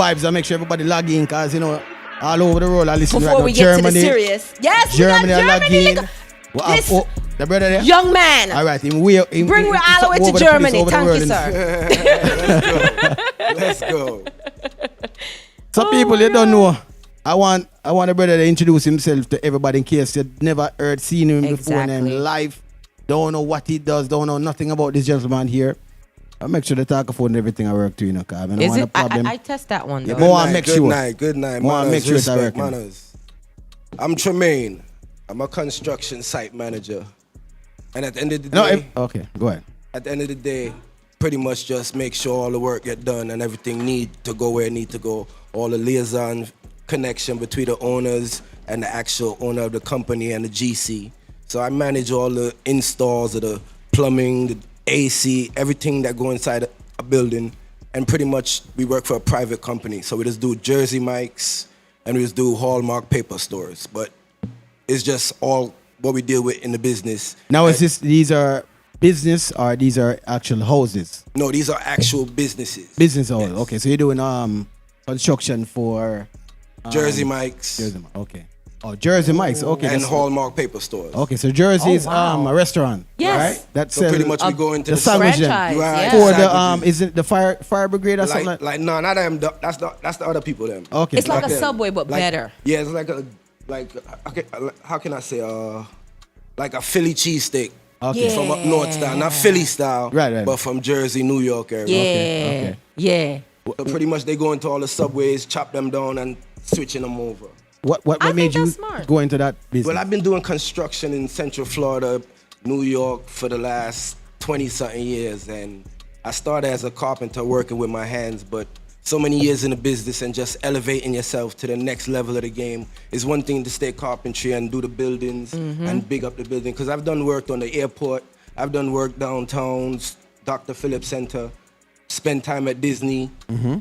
vibes and make sure everybody log in, because, you know, all over the world I listen Before right we now. get Germany, to the serious. Yes, Germany, we got log Germany. in. Well, This the brother there? young man. All right. Bring me all the way to Germany. Thank you, sir. Let's go. Some people you don't know. I want a brother to introduce himself to everybody in case you never seen him before in life. Don't know what he does. Don't know nothing about this gentleman here. I make sure the talk phone and everything I work to, you know, because I don't want a problem. I test that one though. Good night. Manners, sure respect, manners. I'm Tremayne. I'm a construction site manager. And at the end of the day... okay, go ahead. At the end of the day, pretty much just make sure all the work get done and everything need to go where it need to go. All the liaison connection between the owners and the actual owner of the company and the GC. So I manage all the installs of the plumbing, the AC, everything that go inside a building. And pretty much we work for a private company. So we just do Jersey mics and we just do Hallmark paper stores. But it's just all what we deal with in the business. Now, these are business or these are actual houses? No, these are actual businesses. Business houses. Okay, so you're doing construction for Jersey mics. Okay. Oh, Jersey mics. Okay. And Hallmark paper stores. Okay, so Jersey is a restaurant. Yes. Right? That's so pretty much we go into the sandwich. Franchise. Right. For the is it the fire brigade or something? Like no, not them. That's the other people them. Okay. It's like a them. Subway but better. Yeah, it's like how can I say like a Philly cheesesteak. Okay. From up north style, not Philly style, right. but from Jersey, New York area. Yeah. Okay. Yeah. So pretty much they go into all the subways, chop them down, and switching them over. What made you go into that business? Well, I've been doing construction in Central Florida, New York for the last 20-something years, and I started as a carpenter working with my hands, but so many years in the business and just elevating yourself to the next level of the game is one thing to stay carpentry and do the buildings and big up the building. Because I've done work on the airport, I've done work downtown, Dr. Phillips Center, spent time at Disney.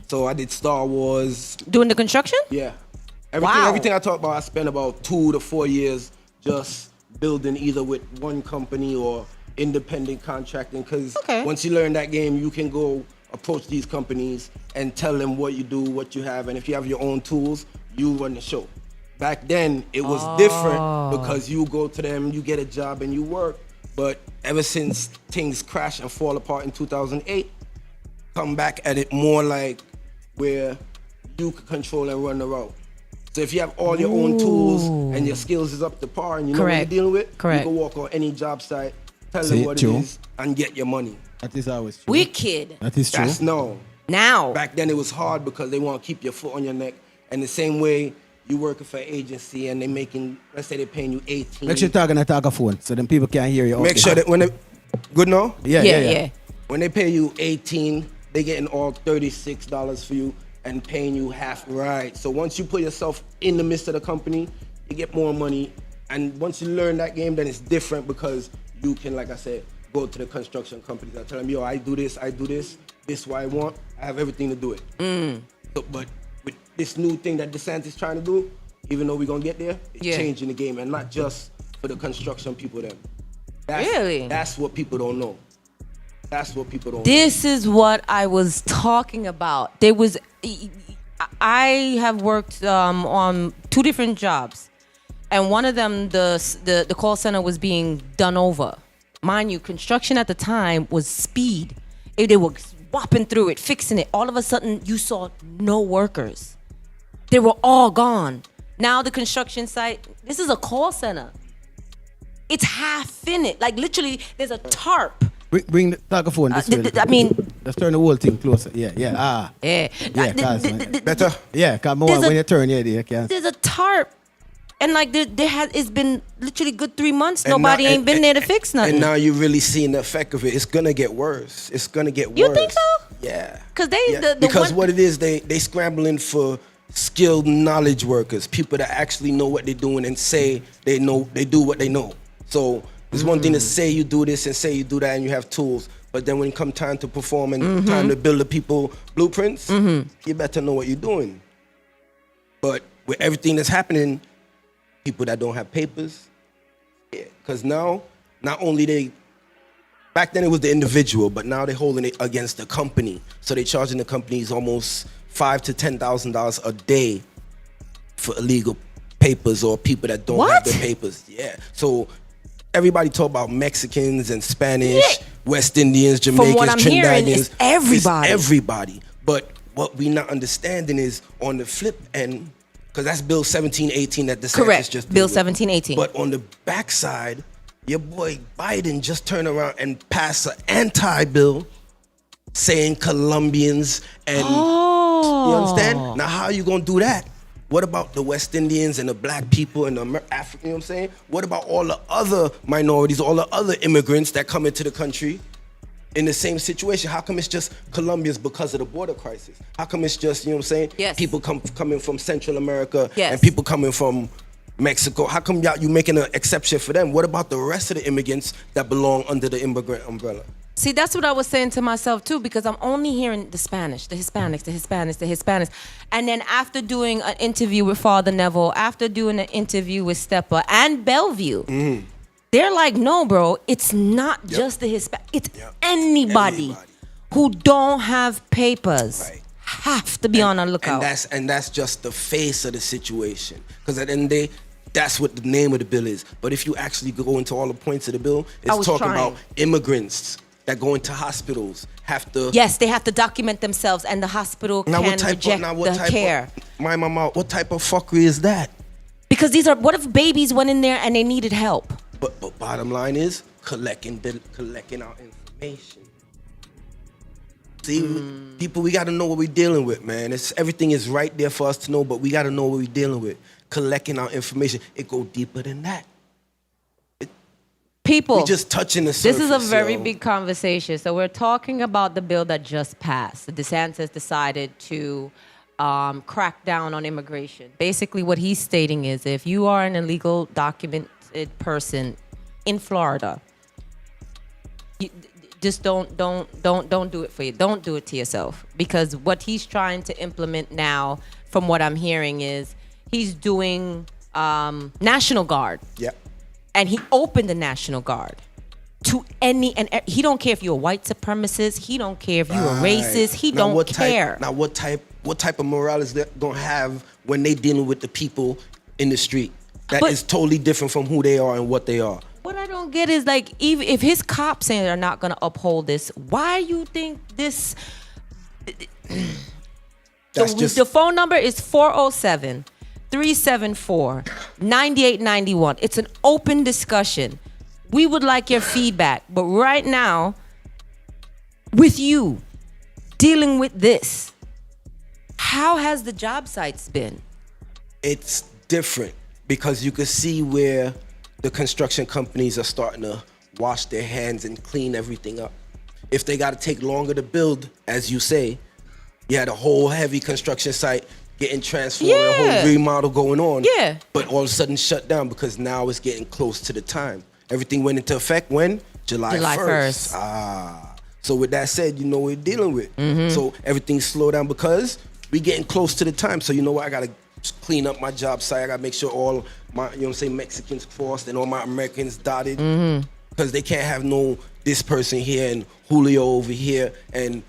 So I did Star Wars. Doing the construction? Yeah. Wow. Everything I talk about, I spent about 2 to 4 years just building either with one company or independent contracting. Because once you learn that game, you can go approach these companies and tell them what you do, what you have, and if you have your own tools, you run the show. Back then, it was different because you go to them, you get a job, and you work. But ever since things crash and fall apart in 2008, come back at it more like where you can control and run the route. So if you have all your own tools and your skills is up to par and you know what you're dealing with, you can walk on any job site, tell them what it is, and get your money. That is always true. Wicked. That is true. That's Now. Back then it was hard because they want to keep your foot on your neck. And the same way you working for an agency and they making, let's say they're paying you 18. Make sure you're talking a phone so then people can hear you. Make sure that when they, good now? Yeah. When they pay you 18, they getting all $36 for you and paying you half. Right. So once you put yourself in the midst of the company, you get more money. And once you learn that game, then it's different because you can, like I said, go to the construction companies and tell them, yo, I do this is what I want, I have everything to do it. So, but with this new thing that DeSantis is trying to do, even though we're going to get there, it's changing the game, and not just for the construction people then. That's what people don't know. This is what I was talking about. I have worked on 2 different jobs, and one of them, the call center was being done over. Mind you, construction at the time was speed. They were whopping through it, fixing it. All of a sudden, you saw no workers. They were all gone. Now the construction site, this is a call center. It's half finished. Like literally, there's a tarp. Bring the talk-a-phone this way. I mean, let's turn the whole thing closer. Yeah. Better. Yeah, come on. When you turn, you can. There's a tarp. And like it's been literally good 3 months. Nobody ain't been there to fix nothing. And now you're really seeing the effect of it. It's gonna get worse. You think so? Yeah. Because what it is, they scrambling for skilled knowledge workers, people that actually know what they're doing and say they do what they know. So there's one thing to say you do this and say you do that and you have tools. But then when it comes time to perform and time to build the people blueprints, you better know what you're doing. But with everything that's happening, people that don't have papers, because now, not only back then it was the individual, but now they're holding it against the company. So they're charging the companies almost $5,000 to $10,000 a day for illegal papers or people that don't have their papers. Yeah. So everybody talk about Mexicans and Spanish, West Indians, Jamaicans, From what I'm hearing, Trinidadians. it's everybody. It's everybody. But what we not understanding is on the flip end, because that's Bill 1718 that DeSantis Correct. just Bill did with. 1718. But on the backside, your boy Biden just turned around and passed an anti-bill saying Colombians and you understand? Now how you gonna do that? What about the West Indians and the black people and the African, you know what I'm saying? What about all the other minorities, all the other immigrants that come into the country in the same situation? How come it's just Colombians because of the border crisis? How come it's just, you know what I'm saying? Yes. People coming from Central America Yes. and people coming from Mexico. How come you making an exception for them? What about the rest of the immigrants that belong under the immigrant umbrella? See, that's what I was saying to myself too, because I'm only hearing the Spanish, the Hispanics, the Hispanics, the Hispanics. And then after doing an interview with Father Neville, after doing an interview with Stepper and Bellevue, they're like, no, bro, it's not just the Hispanic. It's anybody who don't have papers have to be on a lookout. And that's just the face of the situation. Because at the end of the day, that's what the name of the bill is. But if you actually go into all the points of the bill, it's talking about immigrants that go into hospitals have to. Yes, they have to document themselves, and the hospital can reject the care. My mama, what type of fuckery is that? Because what if babies went in there and they needed help? But bottom line is collecting our information. See, people, we got to know what we're dealing with, man. Everything is right there for us to know, but we got to know what we're dealing with. Collecting our information, it go deeper than that. People, we're just touching the surface. This is a very big conversation. So we're talking about the bill that just passed. The DeSantis decided to crack down on immigration. Basically, what he's stating is, if you are an illegal documented person in Florida, just don't do it for you. Don't do it to yourself. Because what he's trying to implement now, from what I'm hearing, is he's doing National Guard. Yep. And he opened the National Guard to he don't care if you're a white supremacist. He don't care if you're a racist. He don't care. Now, what type of morale is that gonna have when they dealing with the people in the street? That is totally different from who they are and what they are. What I don't get is, like, even if his cops saying they're not gonna uphold this, why you think this? The phone number is 407-374-9891. It's an open discussion. We would like your feedback. But right now, with you dealing with this, how has the job sites been? It's different because you can see where the construction companies are starting to wash their hands and clean everything up. If they got to take longer to build, as you say, you had a whole heavy construction site getting transformed, a whole remodel going on. Yeah. But all of a sudden shut down because now it's getting close to the time. Everything went into effect when? July 1st. So with that said, you know what we're dealing with. So everything slowed down because we getting close to the time. So you know what? I got to clean up my job site. I got to make sure all my, you know what I'm saying, Mexicans crossed and all my Americans dotted. Because they can't have this person here and Julio over here and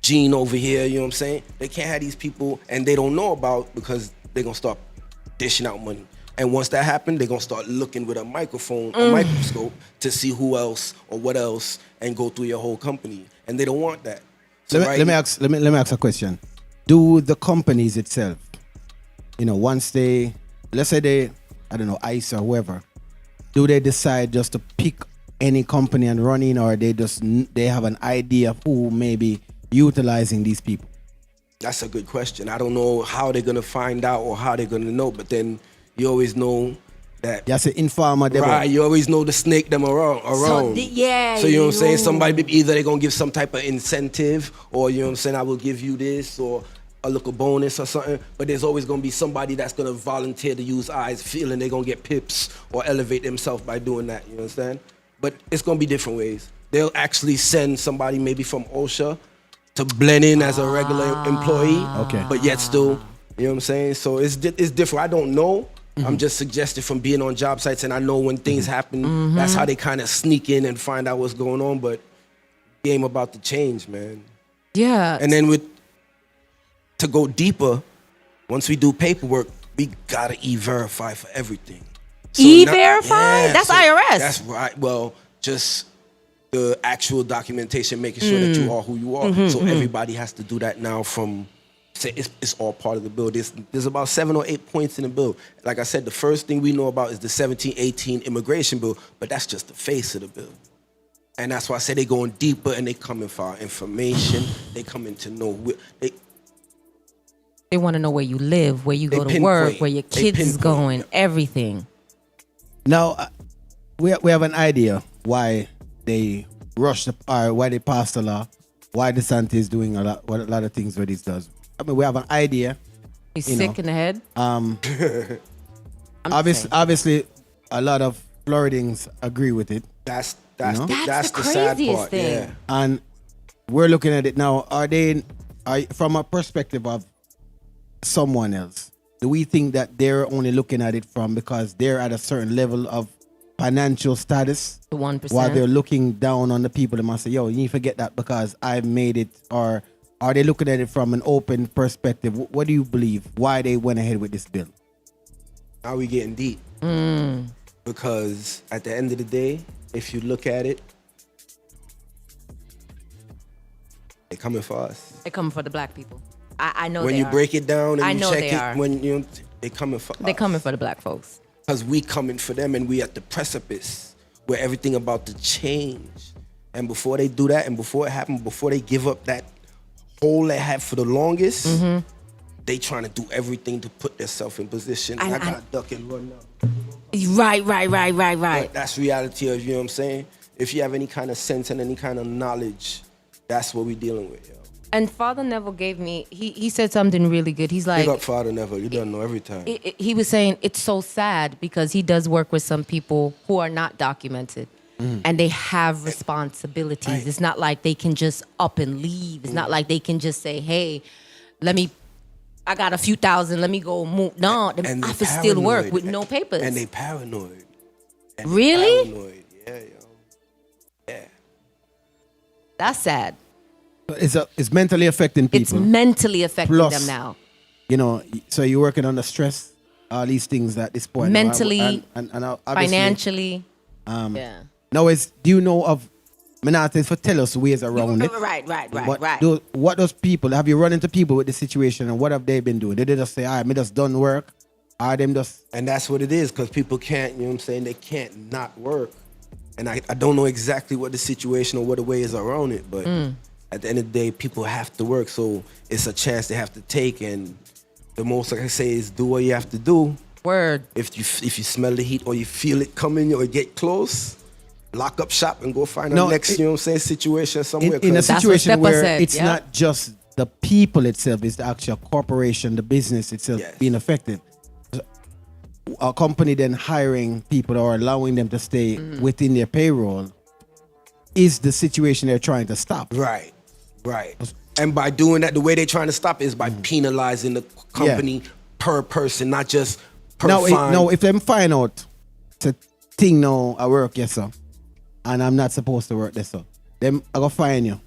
Gene over here, you know what I'm saying? They can't have these people and they don't know about because they're going to start dishing out money. And once that happens, they're going to start looking with a microphone, a microscope to see who else or what else and go through your whole company. And they don't want that. So let me ask a question. Do the companies itself, once they, let's say they, I don't know, ICE or whoever, do they decide just to pick any company and run in, or they have an idea of who may be utilizing these people? That's a good question. I don't know how they're going to find out or how they're going to know, but then you always know that. That's an informer. Right, you always know the snake them around. So you know what I'm saying? Somebody, either they're going to give some type of incentive or, you know what I'm saying, I will give you this or a little bonus or something. But there's always going to be somebody that's going to volunteer to use eyes, feeling they're going to get pips or elevate themselves by doing that. You understand? But it's going to be different ways. They'll actually send somebody maybe from OSHA to blend in as a regular employee. Okay. But yet still, you know what I'm saying? So it's different. I don't know. I'm just suggesting from being on job sites, and I know when things happen, that's how they kind of sneak in and find out what's going on. But game about to change, man. Yeah. And then with to go deeper, once we do paperwork, we gotta e-verify for everything. So E-verify? That's IRS. That's right. Well, just the actual documentation, making sure that you are who you are. So everybody has to do that now from, say, it's all part of the bill. There's about 7 or 8 points in the bill. Like I said, the first thing we know about is the 1718 immigration bill, but that's just the face of the bill. And that's why I say they're going deeper and they coming for our information. They coming to know. They want to know where you live, where you go to work, where your kids is going, everything. Now, we have an idea why they rushed, or why they passed the law, why DeSantis is doing a lot of things what he does. I mean, we have an idea. He's sick in the head. Obviously, a lot of Floridans agree with it. That's the craziest sad part. thing. Yeah. And we're looking at it now. Are from a perspective of someone else, do we think that they're only looking at it from because they're at a certain level of financial status? The 1%. While they're looking down on the people, they must say, yo, you need to forget that because I've made it. Or are they looking at it from an open perspective? What do you believe? Why they went ahead with this bill? Now we getting deep. Because at the end of the day, if you look at it, they're coming for us. They're coming for the black people. I know when they you are. break it down and I you know check they it, are. when they're coming for us. They're coming for the black folks. Because we coming for them and we at the precipice where everything about to change. And before they do that and before it happens, before they give up that hole they had for the longest, they trying to do everything to put themselves in position. I got to duck and run now. Right. But that's reality of, you know what I'm saying? If you have any kind of sense and any kind of knowledge, that's what we're dealing with, yo. And Father Neville gave me, he said something really good. He's like, big up Father Neville, you don't know every time. He was saying it's so sad because he does work with some people who are not documented and they have responsibilities. Right. It's not like they can just up and leave. It's not like they can just say, hey, I got a few thousand, let me go move. No, the office still work with no papers. And they paranoid. Really? Paranoid. Yeah, yo. Yeah. That's sad. It's mentally affecting people. It's mentally affecting them now. You know, so you're working under stress, all these things at this point. Mentally, and financially. Now, do you know of, I'm not for tell us ways around it. Right. What those people, have you run into people with the situation and what have they been doing? Did they just say, all right, me just done work? Are them just... And that's what it is, because people can't, you know what I'm saying, they can't not work. And I don't know exactly what the situation or what the way is around it, but at the end of the day, people have to work, so it's a chance they have to take, and the most I can say is do what you have to do. Word. If you smell the heat or you feel it coming or get close, lock up shop and go find the next, you know what I'm saying, situation somewhere. In a situation where it's not just the people itself, it's the actual corporation, the business itself being affected. A company then hiring people or allowing them to stay within their payroll is the situation they're trying to stop. Right. And by doing that, the way they're trying to stop is by penalizing the company per person, not just per fine. No, if them find out it's a thing now I work, yes sir, and I'm not supposed to work this sir, then I go fine you.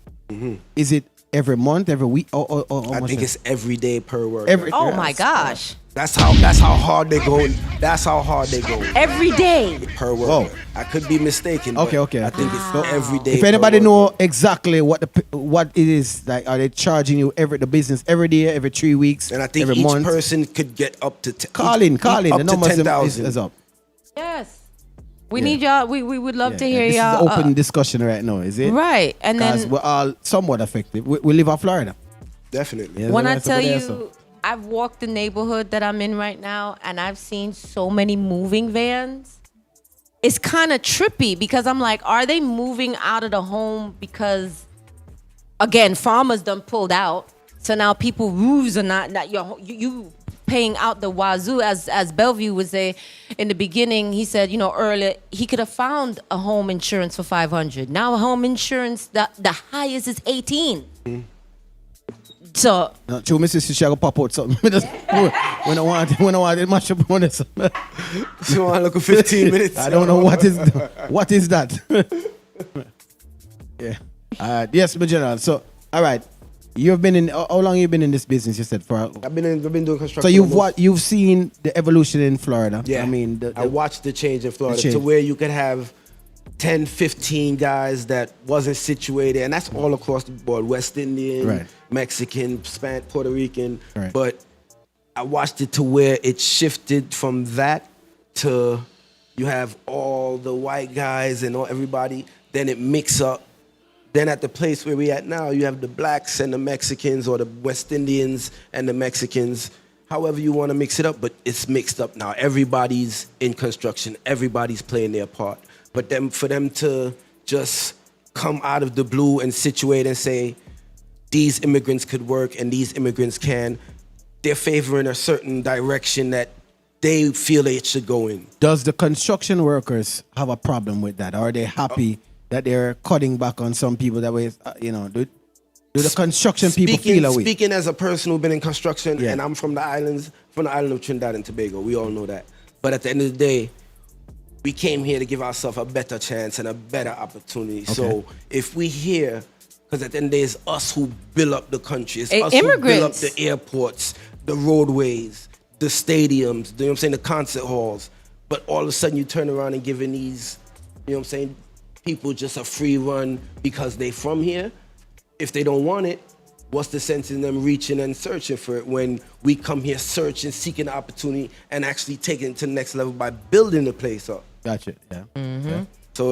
Is it every month, every week? Or I think it's every day per work. Oh my gosh. That's how hard they go. That's how hard they go. Every day per work. I could be mistaken. Okay. I think it's every day. If anybody know exactly what it is, like, are they charging you the business every day, every 3 weeks, and I think every each month? person could get up to call in. The number 10,000 is up. Yes. We need y'all. We would love to hear this y'all. This is open discussion right now, is it? Right, and then we're all somewhat affected. We live in Florida. Definitely. Yeah, when I tell you, I've walked the neighborhood that I'm in right now, and I've seen so many moving vans. It's kind of trippy because I'm like, are they moving out of the home because, again, farmers done pulled out, so now people roofs are not you paying out the wazoo, as Bellevue would say in the beginning. He said, earlier he could have found a home insurance for $500. Now home insurance, the highest is $18. So true, Mrs. She go pop out something. When I want it much up on this. So I look at 15 minutes. I don't know what is that. Yeah. Yes, my general. So all right. You've been in, how long you been in this business, you said? I've been doing construction. So you've seen the evolution in Florida. Yeah. I mean, I watched the change in Florida to where you could have 10, 15 guys that wasn't situated, and that's all across the board, West Indian, right. Mexican, Spanish, Puerto Rican. Right. But I watched it to where it shifted from that to you have all the white guys and everybody, then it mix up. Then at the place where we at now, you have the blacks and the Mexicans, or the West Indians and the Mexicans, however you want to mix it up, but it's mixed up now. Everybody's in construction. Everybody's playing their part. But then for them to just come out of the blue and situate and say, these immigrants could work and these immigrants can, they're favoring a certain direction that they feel they should go in. Does the construction workers have a problem with that? Or are they happy that they're cutting back on some people that way, do the construction people feel away? Speaking as a person who's been in construction, and I'm from the island of Trinidad and Tobago, we all know that. But at the end of the day, we came here to give ourselves a better chance and a better opportunity. Okay. So if we here, because at the end of the day, it's us who build up the country. It's us who build up the airports, the roadways, the stadiums, you know what I'm saying, the concert halls. But all of a sudden you turn around and giving these, you know what I'm saying, people just a free run because they from here. If they don't want it, what's the sense in them reaching and searching for it when we come here searching, seeking the opportunity, and actually taking it to the next level by building the place up? Gotcha. Yeah. Mm-hmm. Yeah. So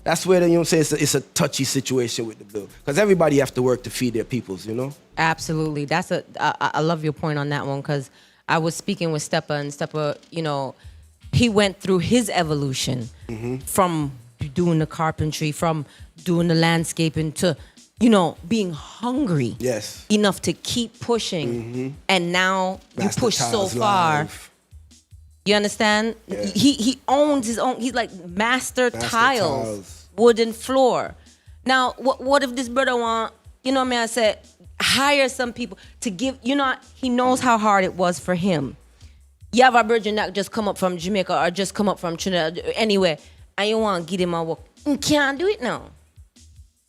that's where, you know what I'm saying, it's a touchy situation with the bill. Because everybody have to work to feed their peoples, you know? Absolutely. I love your point on that one, because I was speaking with Steppa, and Steppa, he went through his evolution from doing the carpentry, from doing the landscaping to, being hungry enough to keep pushing. And now you push so far. You understand? Yeah. He owns his own. He's like master tiles, wooden floor. Now, what if this brother want, I said, hire some people to give, he knows how hard it was for him. You have a virgin that just come up from Jamaica or just come up from Trinidad, anywhere, and you want to give him a work. You can't do it now.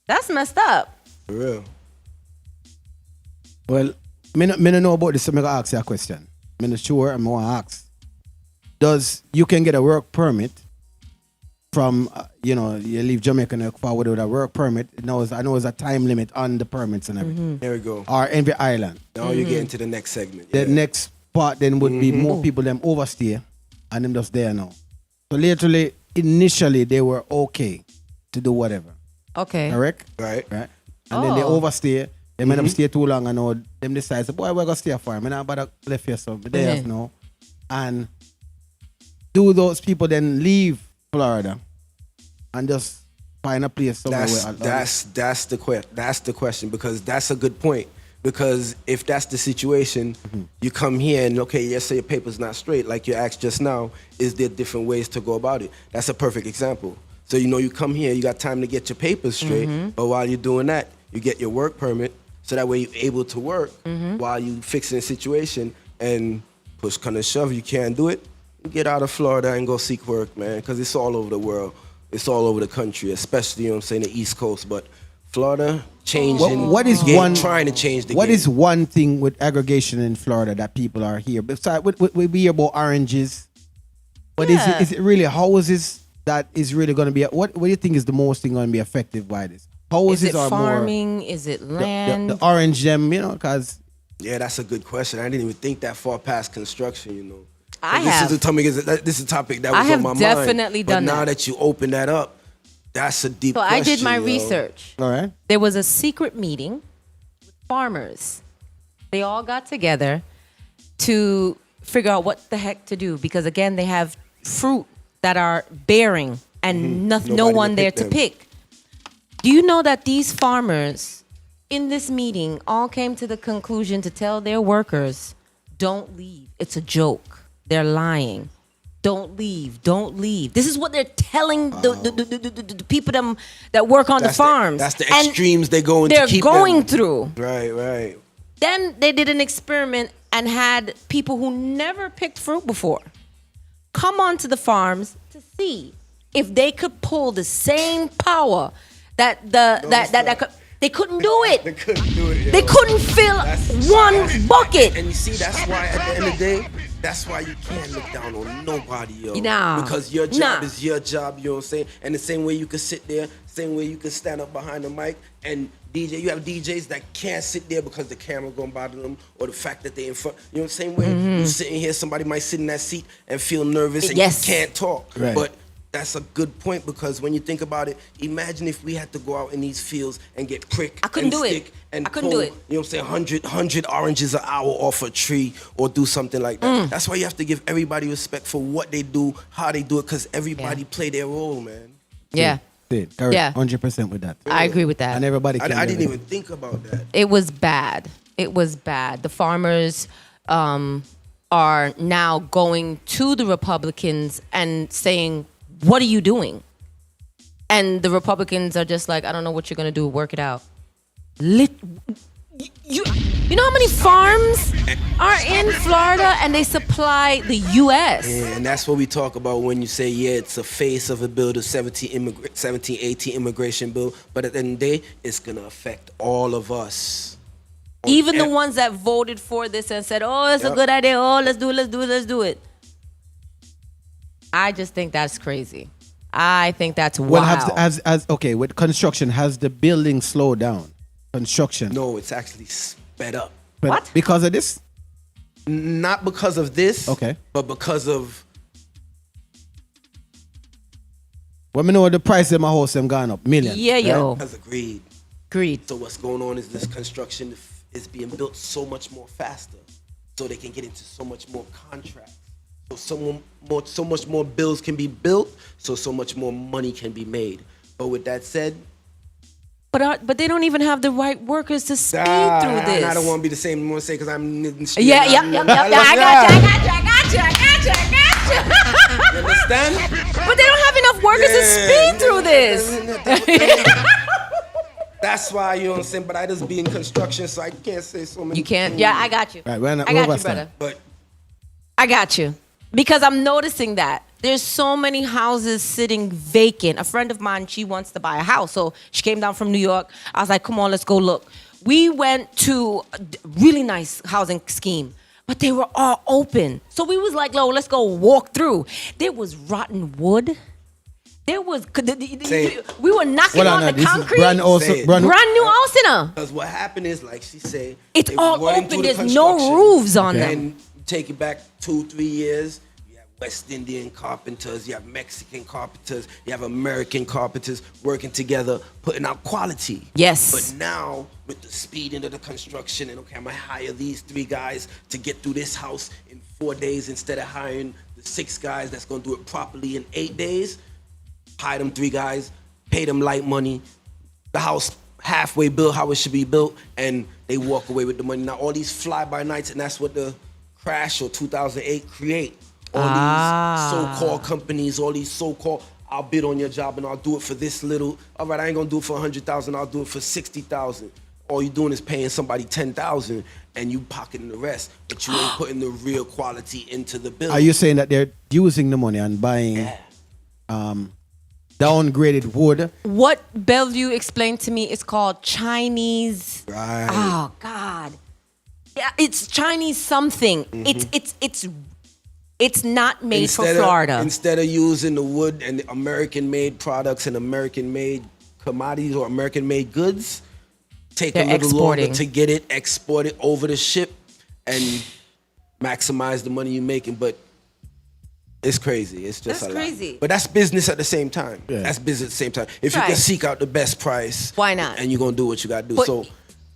That's messed up. For real. Well, me no know about this, so I'm going to ask you a question. I'm not sure, I'm going to ask. You can get a work permit from, you leave Jamaica and forward with a work permit. I know there's a time limit on the permits and everything. There we go. Or every island. Now you get into the next segment. The next part then would be more people them overstay and them just there now. So literally, initially, they were okay to do whatever. Okay. Correct? Right. And then they overstay. They might them stay too long and now them decide, boy, we're going to stay for him. I'm not about to left here, so they have now. And do those people then leave Florida and just find a place somewhere? That's the question, because that's a good point. Because if that's the situation, you come here and let's say your paper's not straight, like you asked just now, is there different ways to go about it? That's a perfect example. So you come here, you got time to get your papers straight, but while you're doing that, you get your work permit, so that way you're able to work while you fixing the situation, and push kind of shove, you can't do it. Get out of Florida and go seek work, man, because it's all over the world. It's all over the country, especially, the East Coast. But Florida, changing. What is trying to change the game. What is one thing with aggregation in Florida that people are here? Besides, we hear about oranges. But is it really houses that is really going to be, what do you think is the most thing going to be effective by this? Houses are farming? More, is it land? The orange them, because... Yeah, that's a good question. I didn't even think that far past construction, This is a topic that was on my mind. I have definitely done that. But now that you open that up, that's a deep question. So I did my research. All right. There was a secret meeting with farmers. They all got together to figure out what the heck to do, because again, they have fruit that are bearing and no one there to pick. Do you know that these farmers in this meeting all came to the conclusion to tell their workers, don't leave. It's a joke. They're lying. Don't leave. Don't leave. This is what they're telling the people that work on the farms. That's the extremes they're going through. Right. Then they did an experiment and had people who never picked fruit before come onto the farms to see if they could pull the same power that They couldn't do it. They couldn't do it. Yo. They couldn't fill one bucket. And you see, that's why at the end of the day, that's why you can't look down on nobody, yo. Nah. Because your job is your job, you know what I'm saying? And the same way you can sit there, same way you can stand up behind the mic and DJ, you have DJs that can't sit there because the camera gonna bother them or the fact that they in front. You know the same way you sitting here, somebody might sit in that seat and feel nervous and you can't talk. Right. But that's a good point because when you think about it, imagine if we had to go out in these fields and get prick I couldn't and do stick it. and I couldn't pull, do it. you know what I'm saying, 100 oranges an hour off a tree or do something like that. That's why you have to give everybody respect for what they do, how they do it, because everybody play their role, man. Yeah. Correct. Yeah. 100% with that. I agree with that. And everybody can I didn't even think about that. It was bad. It was bad. The farmers are now going to the Republicans and saying, what are you doing? And the Republicans are just like, I don't know what you're going to do. Work it out. You know how many farms are in Florida and they supply the U.S.? Yeah, and that's what we talk about when you say, yeah, it's a face of a bill, the 1718 immigration bill. But at the end of the day, it's going to affect all of us. Even the ones that voted for this and said, oh, it's a good idea. Oh, let's do it. I just think that's crazy. I think that's wild. Well, okay, with construction, has the building slowed down? Construction. No, it's actually sped up. But What? Because of this? Not because of this, Okay. but because of... Well, me know the price of my house them gone up, millions. Yeah, yo. Because of greed. Greed. So what's going on is this construction is being built so much more faster, so they can get into so much more contracts. So much more bills can be built, so much more money can be made. But with that said, but they don't even have the right workers to speed through this. I don't want to be the same. I want to say because I'm in the street. Yeah. I got you. You understand? But they don't have enough workers to speed through this. That's why, you know what I'm saying. But I just be in construction, so I can't say so many. You can't. Yeah, I got you. Right, I got you, brother. But I got you. Because I'm noticing that there's so many houses sitting vacant. A friend of mine, she wants to buy a house. So she came down from New York. I was like, come on, let's go look. We went to a really nice housing scheme, but they were all open. So we was like, no, let's go walk through. There was rotten wood. There was, we were knocking on the concrete. Brand new house in her. Because what happened is, like she said, it's all open. The There's no roofs on them. And take it back 2-3 years, you have West Indian carpenters, you have Mexican carpenters, you have American carpenters working together, putting out quality. Yes. But now, with the speed into the construction, and okay, I'm gonna hire these 3 guys to get through this house in 4 days instead of hiring the 6 guys that's gonna do it properly in 8 days. Hire them 3 guys, pay them light money, the house halfway built how it should be built, and they walk away with the money. Now all these fly-by-nights, and that's what the crash or 2008 create. All these so-called companies, all these so-called, I'll bid on your job and I'll do it for this little. All right, I ain't gonna do it for 100,000, I'll do it for 60,000. All you doing is paying somebody 10,000 and you pocketing the rest, but you ain't putting the real quality into the bill. Are you saying that they're using the money and buying downgraded wood? What Bellevue explained to me is called Chinese. Right. Oh God. Yeah, it's Chinese something. Mm-hmm. It's not made for Florida. Instead of using the wood and the American-made products and American-made commodities or American-made goods, take a little longer to get it exported over the ship and maximize the money you're making. But it's crazy. It's just crazy. Lot. But that's business at the same time. Yeah. That's business at the same time. If you can seek out the best price, why not? And you're gonna do what you gotta do. But so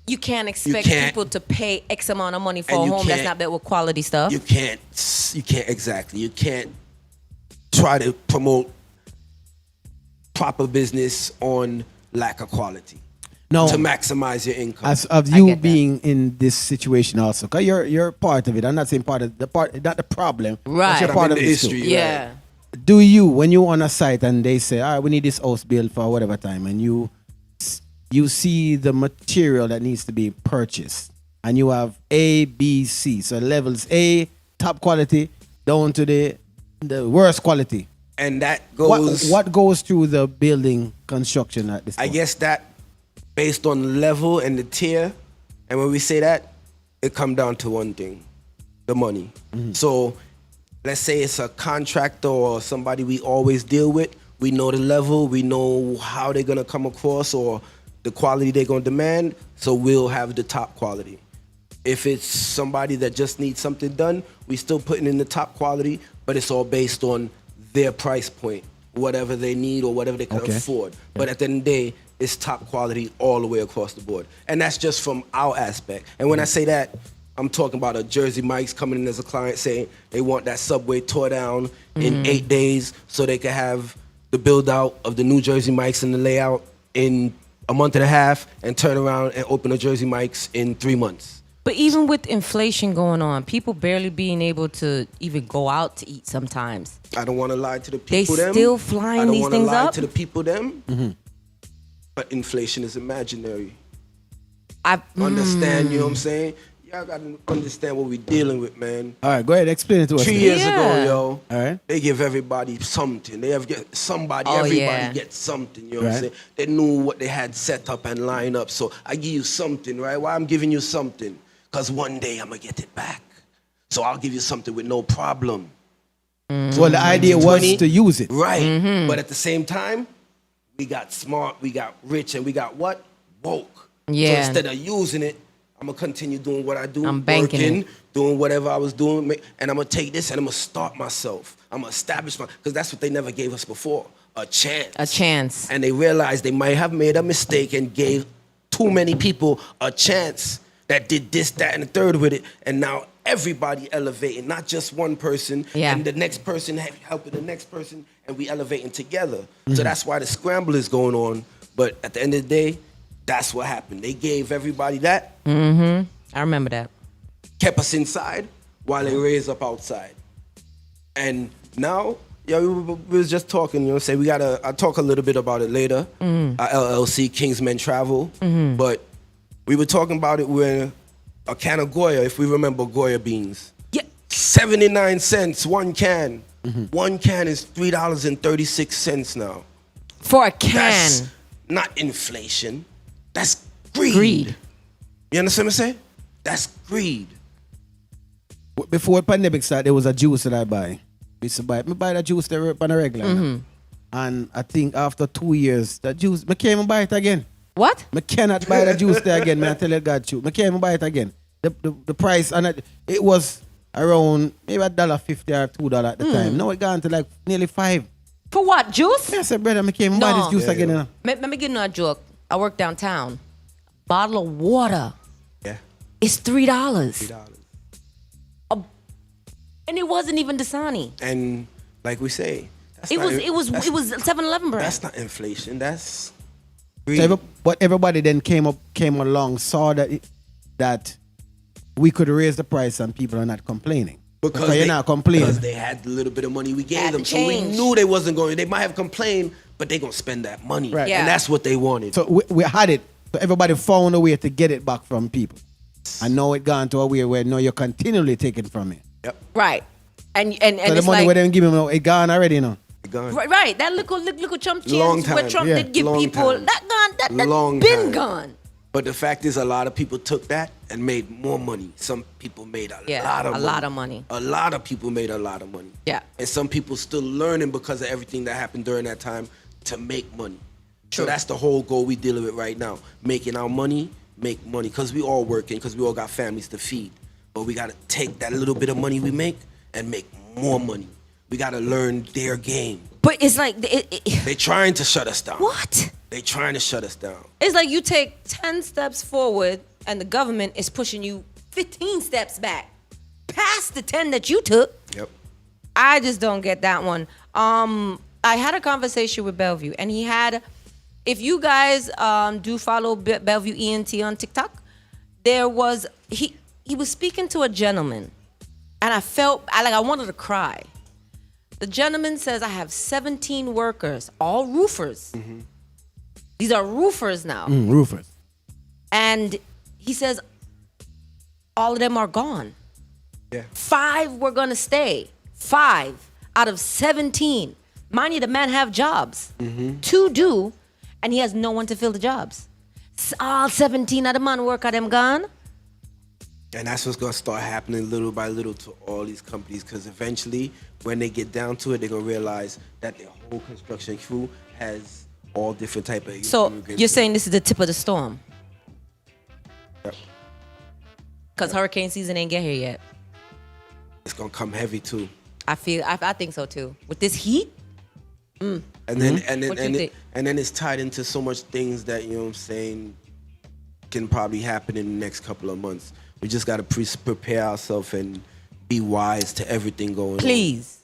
you can't expect people to pay X amount of money for a home that's not built with quality stuff. You can't exactly. You can't try to promote proper business on lack of quality. No, to maximize your income. As of you being in this situation also, because you're part of it. I'm not saying not the problem. Right. But you're part of the it history. Too. Yeah. Right? Do you, when you on a site and they say, all right, we need this house built for whatever time, and you see the material that needs to be purchased, and you have A, B, C, so levels A, top quality, down to the worst quality, and that goes. What goes through the building construction at this point? I guess that based on the level and the tier. And when we say that, it come down to one thing, the money. So let's say it's a contractor or somebody we always deal with. We know the level, we know how they're gonna come across or the quality they're gonna demand, so we'll have the top quality. If it's somebody that just needs something done, we still putting in the top quality, but it's all based on their price point, whatever they need or whatever they can afford. But at the end of the day, it's top quality all the way across the board. And that's just from our aspect. And when I say that, I'm talking about a Jersey Mike's coming in as a client saying they want that subway tore down in 8 days so they can have the build out of the new Jersey Mike's and the layout in a month and a half and turn around and open a Jersey Mike's in 3 months. But even with inflation going on, people barely being able to even go out to eat sometimes. I don't want to lie to the people They still flying these things I don't want to lie up? to the people them. But inflation is imaginary. Understand, you know what I'm saying? Y'all got to understand what we're dealing with, man. All right, go ahead, explain it to us. 3 years ago, yo, all right, they give everybody something. They have get somebody, Oh, everybody yeah. gets something, you know what I'm saying? They knew what they had set up and lined up. So I give you something, right? Why I'm giving you something? Because one day I'm going to get it back. So I'll give you something with no problem. Well, the idea was to use it. Right. But at the same time, we got smart, we got rich, and we got what? Woke. Yeah. So instead of using it, I'm going to continue doing what I do. I'm banking working, it. doing whatever I was doing. And I'm going to take this and I'm going to start myself. I'm going to establish because that's what they never gave us before, a chance. A chance. And they realized they might have made a mistake and gave too many people a chance that did this, that, and the third with it. And now everybody elevating, not just one person. Yeah. And the next person helping the next person, and we elevating together. So that's why the scramble is going on. But at the end of the day, that's what happened. They gave everybody that. I remember that. Kept us inside while they raised up outside. And now, yeah, we was just talking, you know, say I'll talk a little bit about it later. Our LLC, Kingsmen Travel. But we were talking about it with a can of Goya, if we remember Goya beans. Yeah. 79 cents, one can. One can is $3.36 now. For a can. That's not inflation. That's greed. Greed. You understand what I'm saying? That's greed. Before the pandemic started, there was a juice that I buy. I used to buy it. I buy that juice there on a regular. And I think after 2 years, that juice, I can't even buy it again. What? I cannot buy that juice there again, man. I tell you God true. I can't even buy it again. The price, and it was around maybe $1.50 or $2 at the time. Now it gone to like nearly $5. For what? Juice? I said, brother, I can't even buy this juice again. You know? Let me give you a joke. I work downtown. Bottle of water. Yeah. It's $3. $3. And it wasn't even Dasani. And like we say, It was 7-Eleven brand. That's not inflation. That's So but everybody then came along, saw that we could raise the price and people are not complaining. Because you're not complaining. Because they had the little bit of money we gave Had them. to So we change. knew they wasn't going. They might have complained, but they gonna spend that money. Right. Yeah. And that's what they wanted. So we had it. So everybody found a way to get it back from people. And now it gone to a way where now you're continually taking from it. Yep. Right. And So the it's money like, where they give them, it gone already, you know. Gone. right. That little chump Long change where time. Trump Yeah. did give Long people time. that gone. That Long been time. gone. But the fact is, a lot of people took that and made more money. Some people made a lot of money. A lot of people made a lot of money. Yeah. And some people still learning because of everything that happened during that time to make money. True. So that's the whole goal we dealing with right now. Making our money, make money. Because we all working, because we all got families to feed. But we got to take that little bit of money we make and make more money. We got to learn their game. But it's like They trying to shut us down. what? They trying to shut us down. It's like you take 10 steps forward and the government is pushing you 15 steps back, past the 10 that you took. Yep. I just don't get that one. I had a conversation with Bellevue, and he had, if you guys do follow Bellevue ENT on TikTok, there was, he was speaking to a gentleman, and I wanted to cry. The gentleman says, I have 17 workers, all roofers. These are roofers now. Roofers. And he says, all of them are gone. Yeah. 5 were gonna stay. 5 out of 17. Mind you, the man have jobs. 2 do, and he has no one to fill the jobs. all 17 of the man work at them gone. And that's what's going to start happening little by little to all these companies, because eventually, when they get down to it, they're going to realize that the whole construction crew has all different type of So immigrants. you're saying this is the tip of the storm? Yep. Because hurricane season ain't get here yet. It's going to come heavy too. I think so too. With this heat? And then What you think? and then it's tied into so much things that, you know what I'm saying, can probably happen in the next couple of months. We just got to prepare ourselves and be wise to everything going on. Please.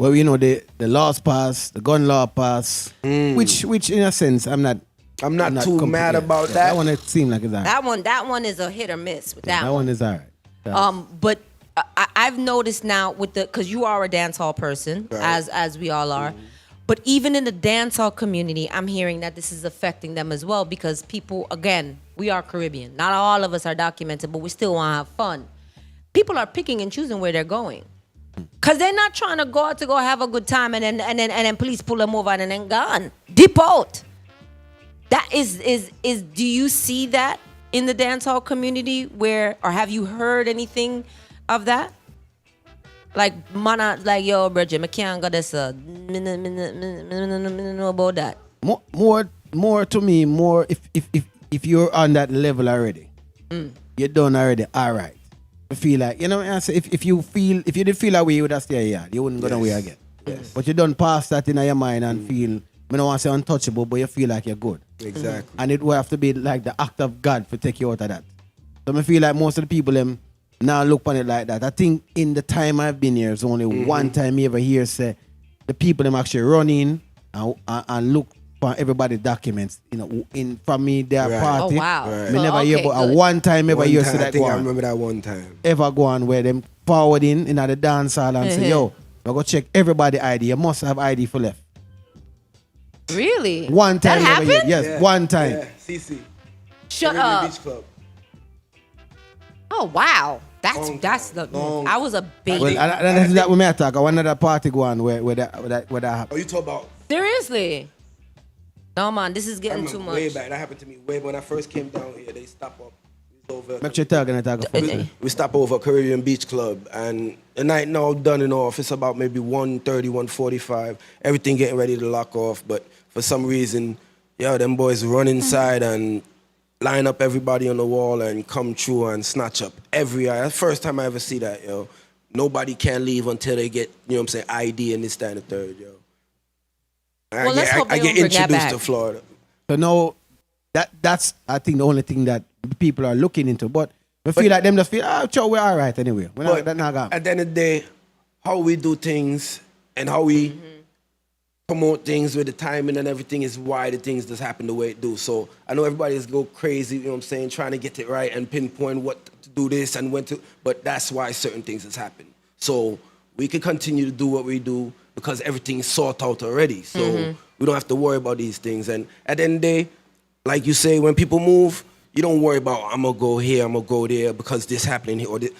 Well, you know, the laws pass, the gun law pass, which in a sense, I'm not too mad about that. That one, it seemed like it's all right. That one is a hit or miss with that That one is all right. But I've noticed now because you are a dancehall person, Right. as we all are. But even in the dancehall community, I'm hearing that this is affecting them as well, because people, again, we are Caribbean. Not all of us are documented, but we still want to have fun. People are picking and choosing where they're going, because they're not trying to go out to go have a good time and then police pull them over and then gone. Dip out. That is do you see that in the dancehall community or have you heard anything of that? Like, man, like, yo, Bridget, I can't go this, know about that. More to me, if you're on that level already, you're done already, all right. I feel like, you know what I'm saying? If you didn't feel that way, you would have stayed here. You wouldn't go nowhere again. Yes. But you done past that in your mind and feel, I don't want to say untouchable, but you feel like you're good. Exactly. And it will have to be like the act of God to take you out of that. So I feel like most of the people now look on it like that. I think in the time I've been here, it's only one time you ever hear say the people them actually run in and look for everybody's documents. You know, from me their Right. party. Oh, wow. Right. Me So, never hear okay, about good. one time ever hear say I that think go I on. remember that one time. Ever go on where them forwarding in the dance hall and say, yo, I go check everybody ID. You must have ID for left. Really? One time That ever hear. happened? Yes, one time. Yeah, CC. Shut Caribbean up. Beach Club. Oh, wow. Long time. I was a baby. Well, and that we may talk. I want another party go on where that happened. Oh, you talk about Seriously? No, man, this is I getting remember too way much. back. That happened to me way when I first came down here. They stop up. We was over. Make sure you're talking. We stop over Caribbean Beach Club, and the night now done and off. It's about maybe 1:30, 1:45. Everything getting ready to lock off, but for some reason, them boys run inside and line up everybody on the wall and come through and snatch up every eye. That's the first time I ever see that, yo. Nobody can leave until they get, you know what I'm saying, ID and this, that, and the third, yo. Well, let's hope I they get don't bring that introduced back. to Florida. So now that's I think the only thing that people are looking into. But we feel like them just feel, we're all right anyway. We're But not gone. at the end of the day, how we do things and how we promote things with the timing and everything is why the things just happen the way it do. So I know everybody's go crazy, you know what I'm saying, trying to get it right and pinpoint what to do this and when to, but that's why certain things has happened. So we can continue to do what we do because everything's sorted out already. So we don't have to worry about these things. And at the end of the day, like you say, when people move, you don't worry about, I'm going to go here, I'm going to go there because this happening here or this.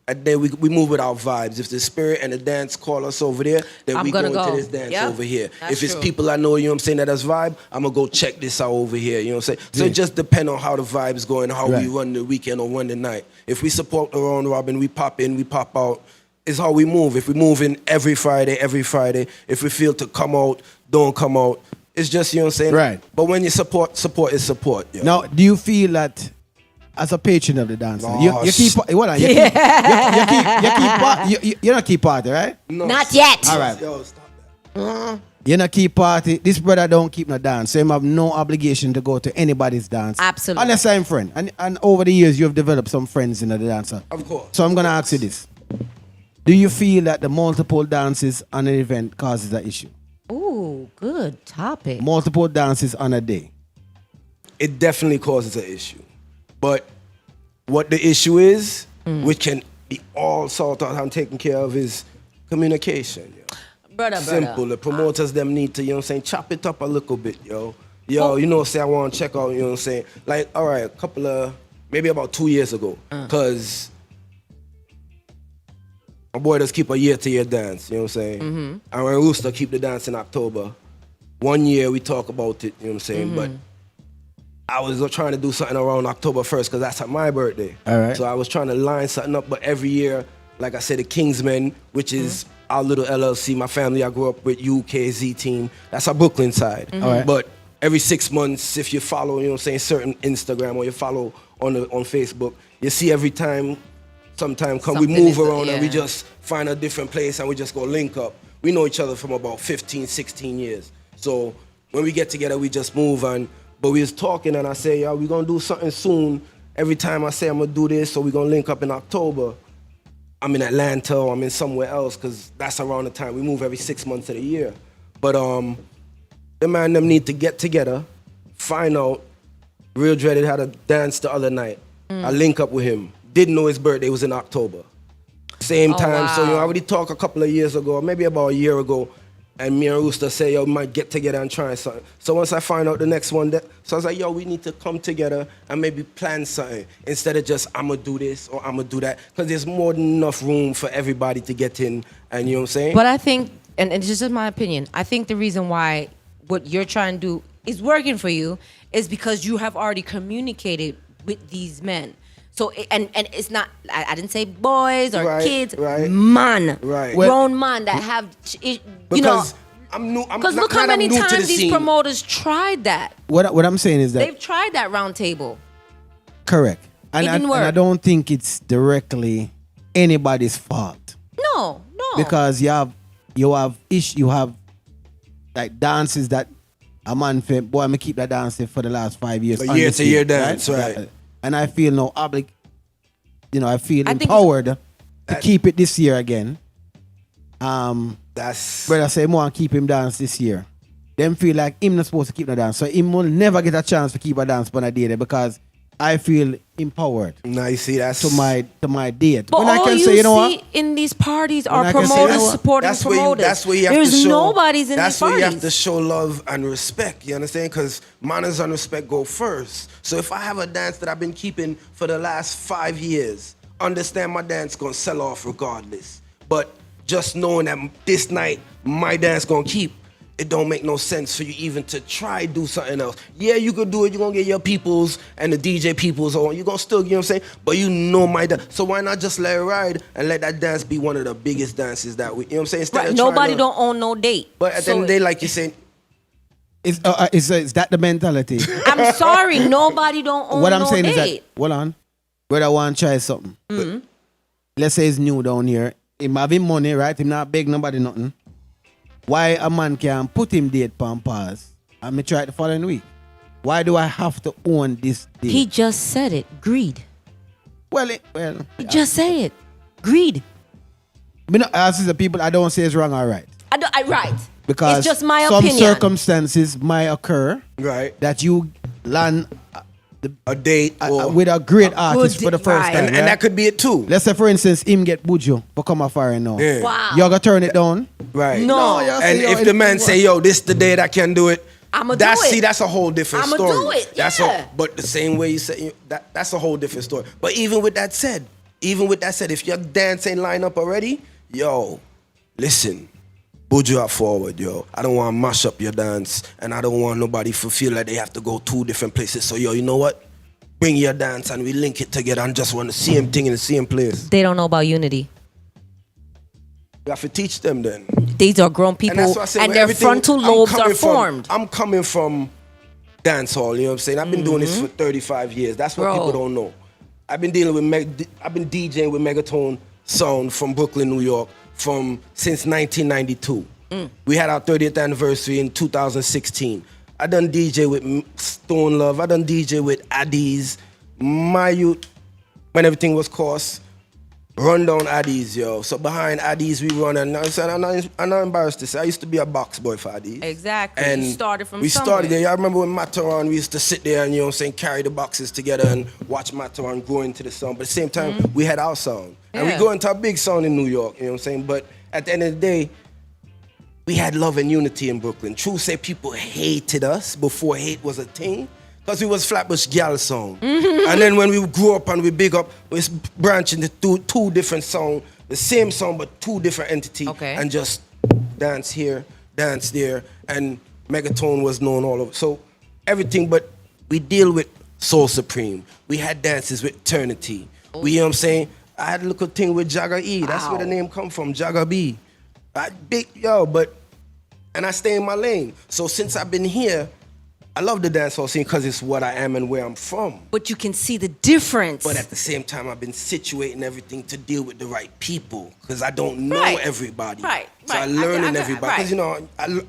And then we move with our vibes. If the spirit and the dance call us over there, then we go into this dance over here. That's If it's true. people I know, you know what I'm saying, that has vibe, I'm going to go check this out over here, you know what I'm saying? So it just depends on how the vibe is going, how we run the weekend or run the night. If we support the round robin, we pop in, we pop out. It's how we move. If we move in every Friday. If we feel to come out, don't come out. It's just, you know what I'm saying? Right. But when you support is support. Yo. Now, do you feel that as a patron of the dance, No, you keep hold on, you not keep party, right? No. Not yet. All right. Yo, stop that. You not keep party. This brother don't keep no dance, so him have no obligation to go to anybody's dance. Absolutely. Unless I'm friend. And over the years, you have developed some friends in the dancer. Of course. So I'm gonna ask you this: do you feel that the multiple dances on an event causes an issue? Ooh, good topic. Multiple dances on a day. It definitely causes an issue. But what the issue is, which can be all sorted out and taken care of, is communication. Yo. Brother. Simple. The promoters them need to, you know what I'm saying, chop it up a little bit, yo. You know, say I want to check out, you know what I'm saying. Like, all right, maybe about 2 years ago, because my boy does keep a year-to-year dance, you know what I'm saying. And when Rooster keep the dance in October, 1 year we talk about it, you know what I'm saying. But I was trying to do something around October 1st because that's my birthday. All right. So I was trying to line something up, but every year, like I said, the Kingsmen, which is our little LLC, my family, I grew up with UKZ team. That's our Brooklyn side. All right. But every 6 months, if you follow, certain Instagram or you follow on Facebook, you see every time, sometime come, we move around and we just find a different place and we just go link up. We know each other from about 15, 16 years. So when we get together, we just move on. But we was talking and I say, yo, we're going to do something soon. Every time I say I'm going to do this, so we're going to link up in October, I'm in Atlanta or I'm in somewhere else because that's around the time. We move every 6 months of the year. But the man them need to get together, find out. Real Dreaded had a dance the other night. I link up with him. Didn't know his birthday was in October. Same time. Wow. So I already talked a couple of years ago, maybe about a year ago, and me and Rooster say, yo, we might get together and try something. So once I find out the next one, so I was like, yo, we need to come together and maybe plan something instead of just, I'm going to do this or I'm going to do that. Because there's more than enough room for everybody to get in. And you know what I'm saying? But I think, and it's just my opinion, I think the reason why what you're trying to do is working for you is because you have already communicated with these men. So, and it's not, I didn't say boys or kids, man, grown man that have, because I'm new. Because look how many times these promoters tried that. What I'm saying is that they've tried that round table. Correct. And, it didn't work. And I don't think it's directly anybody's fault. No. Because you have like dances that a man feel, boy, I'm gonna keep that dancing for the last 5 years. A year to year dance, right? And I feel I feel empowered to keep it this year again. That's brother say more and keep him dance this year. Them feel like him not supposed to keep the dance. So him will never get a chance to keep a dance on a day there because I feel empowered. Now you see that's to my date. But when all I can you say, you know see what? in these parties are I can say, promoters you know what? supporting promoters. That's where you have There's to show. nobody's in That's these where parties. you have to show love and respect. You understand? Because manners and respect go first. So if I have a dance that I've been keeping for the last 5 years, understand my dance gonna sell off regardless. But just knowing that this night my dance gonna keep, it don't make no sense for you even to try do something else. Yeah, you could do it. You're going to get your peoples and the DJ peoples on. You're going to still, you know what I'm saying? But you know my dance. So why not just let it ride and let that dance be one of the biggest dances that we, you know what I'm saying? Instead Right, of nobody don't own no date. But at the end of the day, like you said, Is that the mentality? I'm sorry, nobody don't own What I'm no saying date. is that, hold on, brother want to try something. Let's say he's new down here. Him having money, right? Him not beg nobody nothing. Why a man can put him date on pause and me try it the following week? Why do I have to own this date? He just said it. Greed. He just say it. Greed. Me not ask the people. I don't say it's wrong or right. Right. Because it's just my some opinion. circumstances might occur. Right. That you land a date with a great artist for the first time. And that could be it too. Let's say, for instance, him get Buju for come a foreign now. Yeah. Wow. You're going to turn it down? Right. No. And if the man say, yo, this the day that I can do it, I'ma do it. See, that's a whole different story. I'ma do it, yeah. But the same way you say, that's a whole different story. But even with that said, if your dance ain't lined up already, yo, listen, Buju up forward, yo. I don't want to mash up your dance, and I don't want nobody to feel like they have to go 2 different places. So, yo, you know what? Bring your dance and we link it together and just want the same thing in the same place. They don't know about unity. You have to teach them then. These are grown people and their frontal lobes are formed. I'm coming from dancehall, you know what I'm saying? I've been doing this for 35 years. That's what people don't know. I've been dealing with, I've been DJing with Megatone Sound from Brooklyn, New York, since 1992. We had our 30th anniversary in 2016. I done DJ with Stone Love. I done DJ with Addies. My youth, when everything was coarse, run down Addies, yo. So behind Addies we run, and I'm not embarrassed to say, I used to be a box boy for Addies. Exactly. And you started from we somewhere. started there. I remember when Mataran, we used to sit there and, you know what I'm saying, carry the boxes together and watch Mataran grow into the sound. But at the same time, we had our sound. And we go into a big sound in New York, you know what I'm saying? But at the end of the day, we had love and unity in Brooklyn. True say people hated us before hate was a thing, because we was Flatbush Gal sound. And then when we grew up and we big up, we branched into two different sound, the same song but 2 different entities, and just dance here, dance there, and Megatone was known all over. So everything, but We deal with Soul Supreme. We had dances with Eternity. We, you know what I'm saying? I had a little thing with Jagga E. That's where the name come from, Jagga B. And I stay in my lane. So since I've been here, I love the dancehall scene because it's what I am and where I'm from. But you can see the difference. But at the same time, I've been situating everything to deal with the right people because I don't know everybody. So I learn in everybody. Because,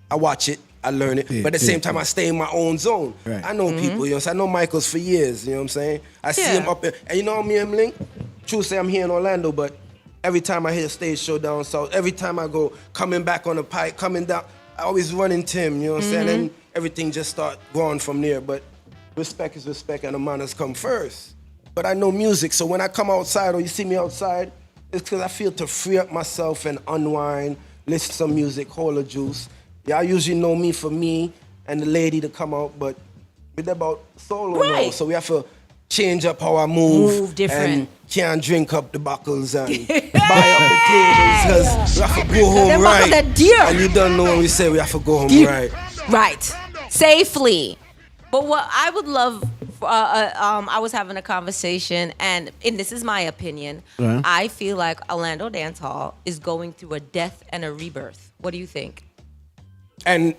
I watch it, I learn it. But at the same time, I stay in my own zone. I know people, you know what I'm saying? I know Michaels for years, you know what I'm saying? I see him up there. And you know me and Link? True say I'm here in Orlando, but every time I hit a stage show down south, every time I go coming back on the pike, coming down, I always run into him, you know what I'm saying? And everything just start going from there. But respect is respect and the manners come first. But I know music, so when I come outside or you see me outside, it's because I feel to free up myself and unwind, listen to some music, hold a juice. Y'all usually know me for me and the lady to come out, but it's about solo now, so we have to change up how I move different. And can't drink up the buckles and buy up the tables because we have to go home right. And you don't know when we say we have to go home right. Right. Safely. But what I would love, I was having a conversation, and this is my opinion. I feel like Orlando Dancehall is going through a death and a rebirth. What do you think? And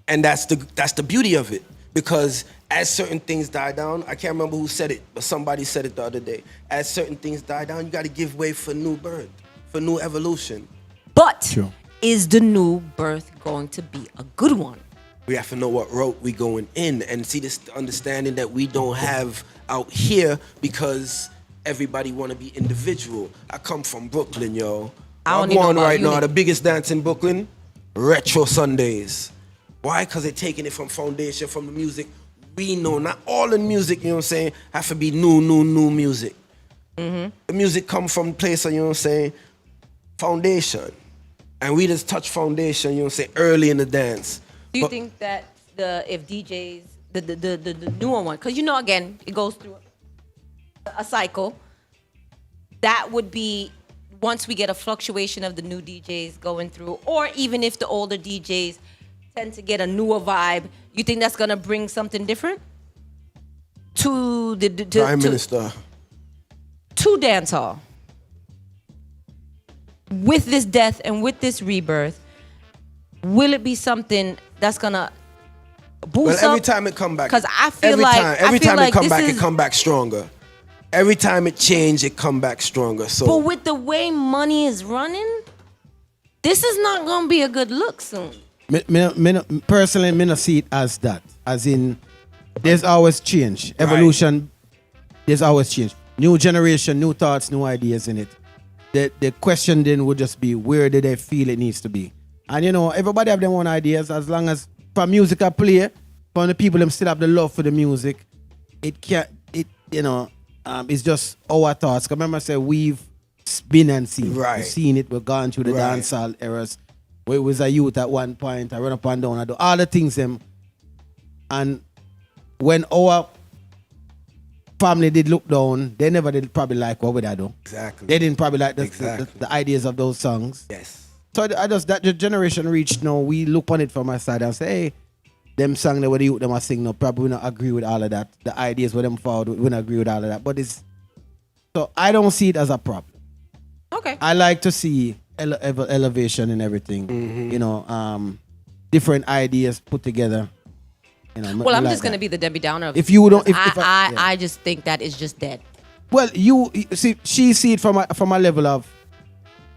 that's the beauty of it, because as certain things die down, I can't remember who said it, but somebody said it the other day. As certain things die down, you got to give way for new birth, for new evolution. But is the new birth going to be a good one? We have to know what route we going in and see this understanding that we don't have out here because everybody want to be individual. I come from Brooklyn, yo. I'm on right now, the biggest dance in Brooklyn, Retro Sundays. Why? Because they're taking it from foundation, from the music we know. Not all the music, you know what I'm saying, have to be new music. The music come from place of, you know what I'm saying, foundation. And we just touch foundation, you know what I'm saying, early in the dance. Do you think that if DJs, the newer one, because again, it goes through a cycle, that would be once we get a fluctuation of the new DJs going through, or even if the older DJs tend to get a newer vibe, you think that's gonna bring something different to the Ryme Minista, to dancehall with this death and with this rebirth? Will it be something that's gonna boost every time it come back, because I feel every time it come back, it come back stronger. Every time it change, it come back stronger. So, but with the way money is running, this is not gonna be a good look soon. Personally, I don't see it as that. As in, there's always change. Evolution, there's always change. New generation, new thoughts, new ideas in it. The question then would just be, where do they feel it needs to be? And everybody have their own ideas. As long as for music I play, for the people them still have the love for the music, it's just our thoughts. Because remember I said we've been and seen. We've seen it, we've gone through the dancehall eras. We was a youth at one point, I run up and down, I do all the things them. And when our family did look down, they never did probably like what we do. Exactly. They didn't probably like the ideas of those songs. Yes. So that generation reached now, we look on it from my side and say, hey, them songs that the youth them are sing now, probably we not agree with all of that. The ideas with them forward, we not agree with all of that. But so I don't see it as a problem. Okay. I like to see elevation and everything. Different ideas put together. Well, I'm just gonna be the Debbie Downer. If you don't, I just think that is just dead. Well, you see, she see it from a level of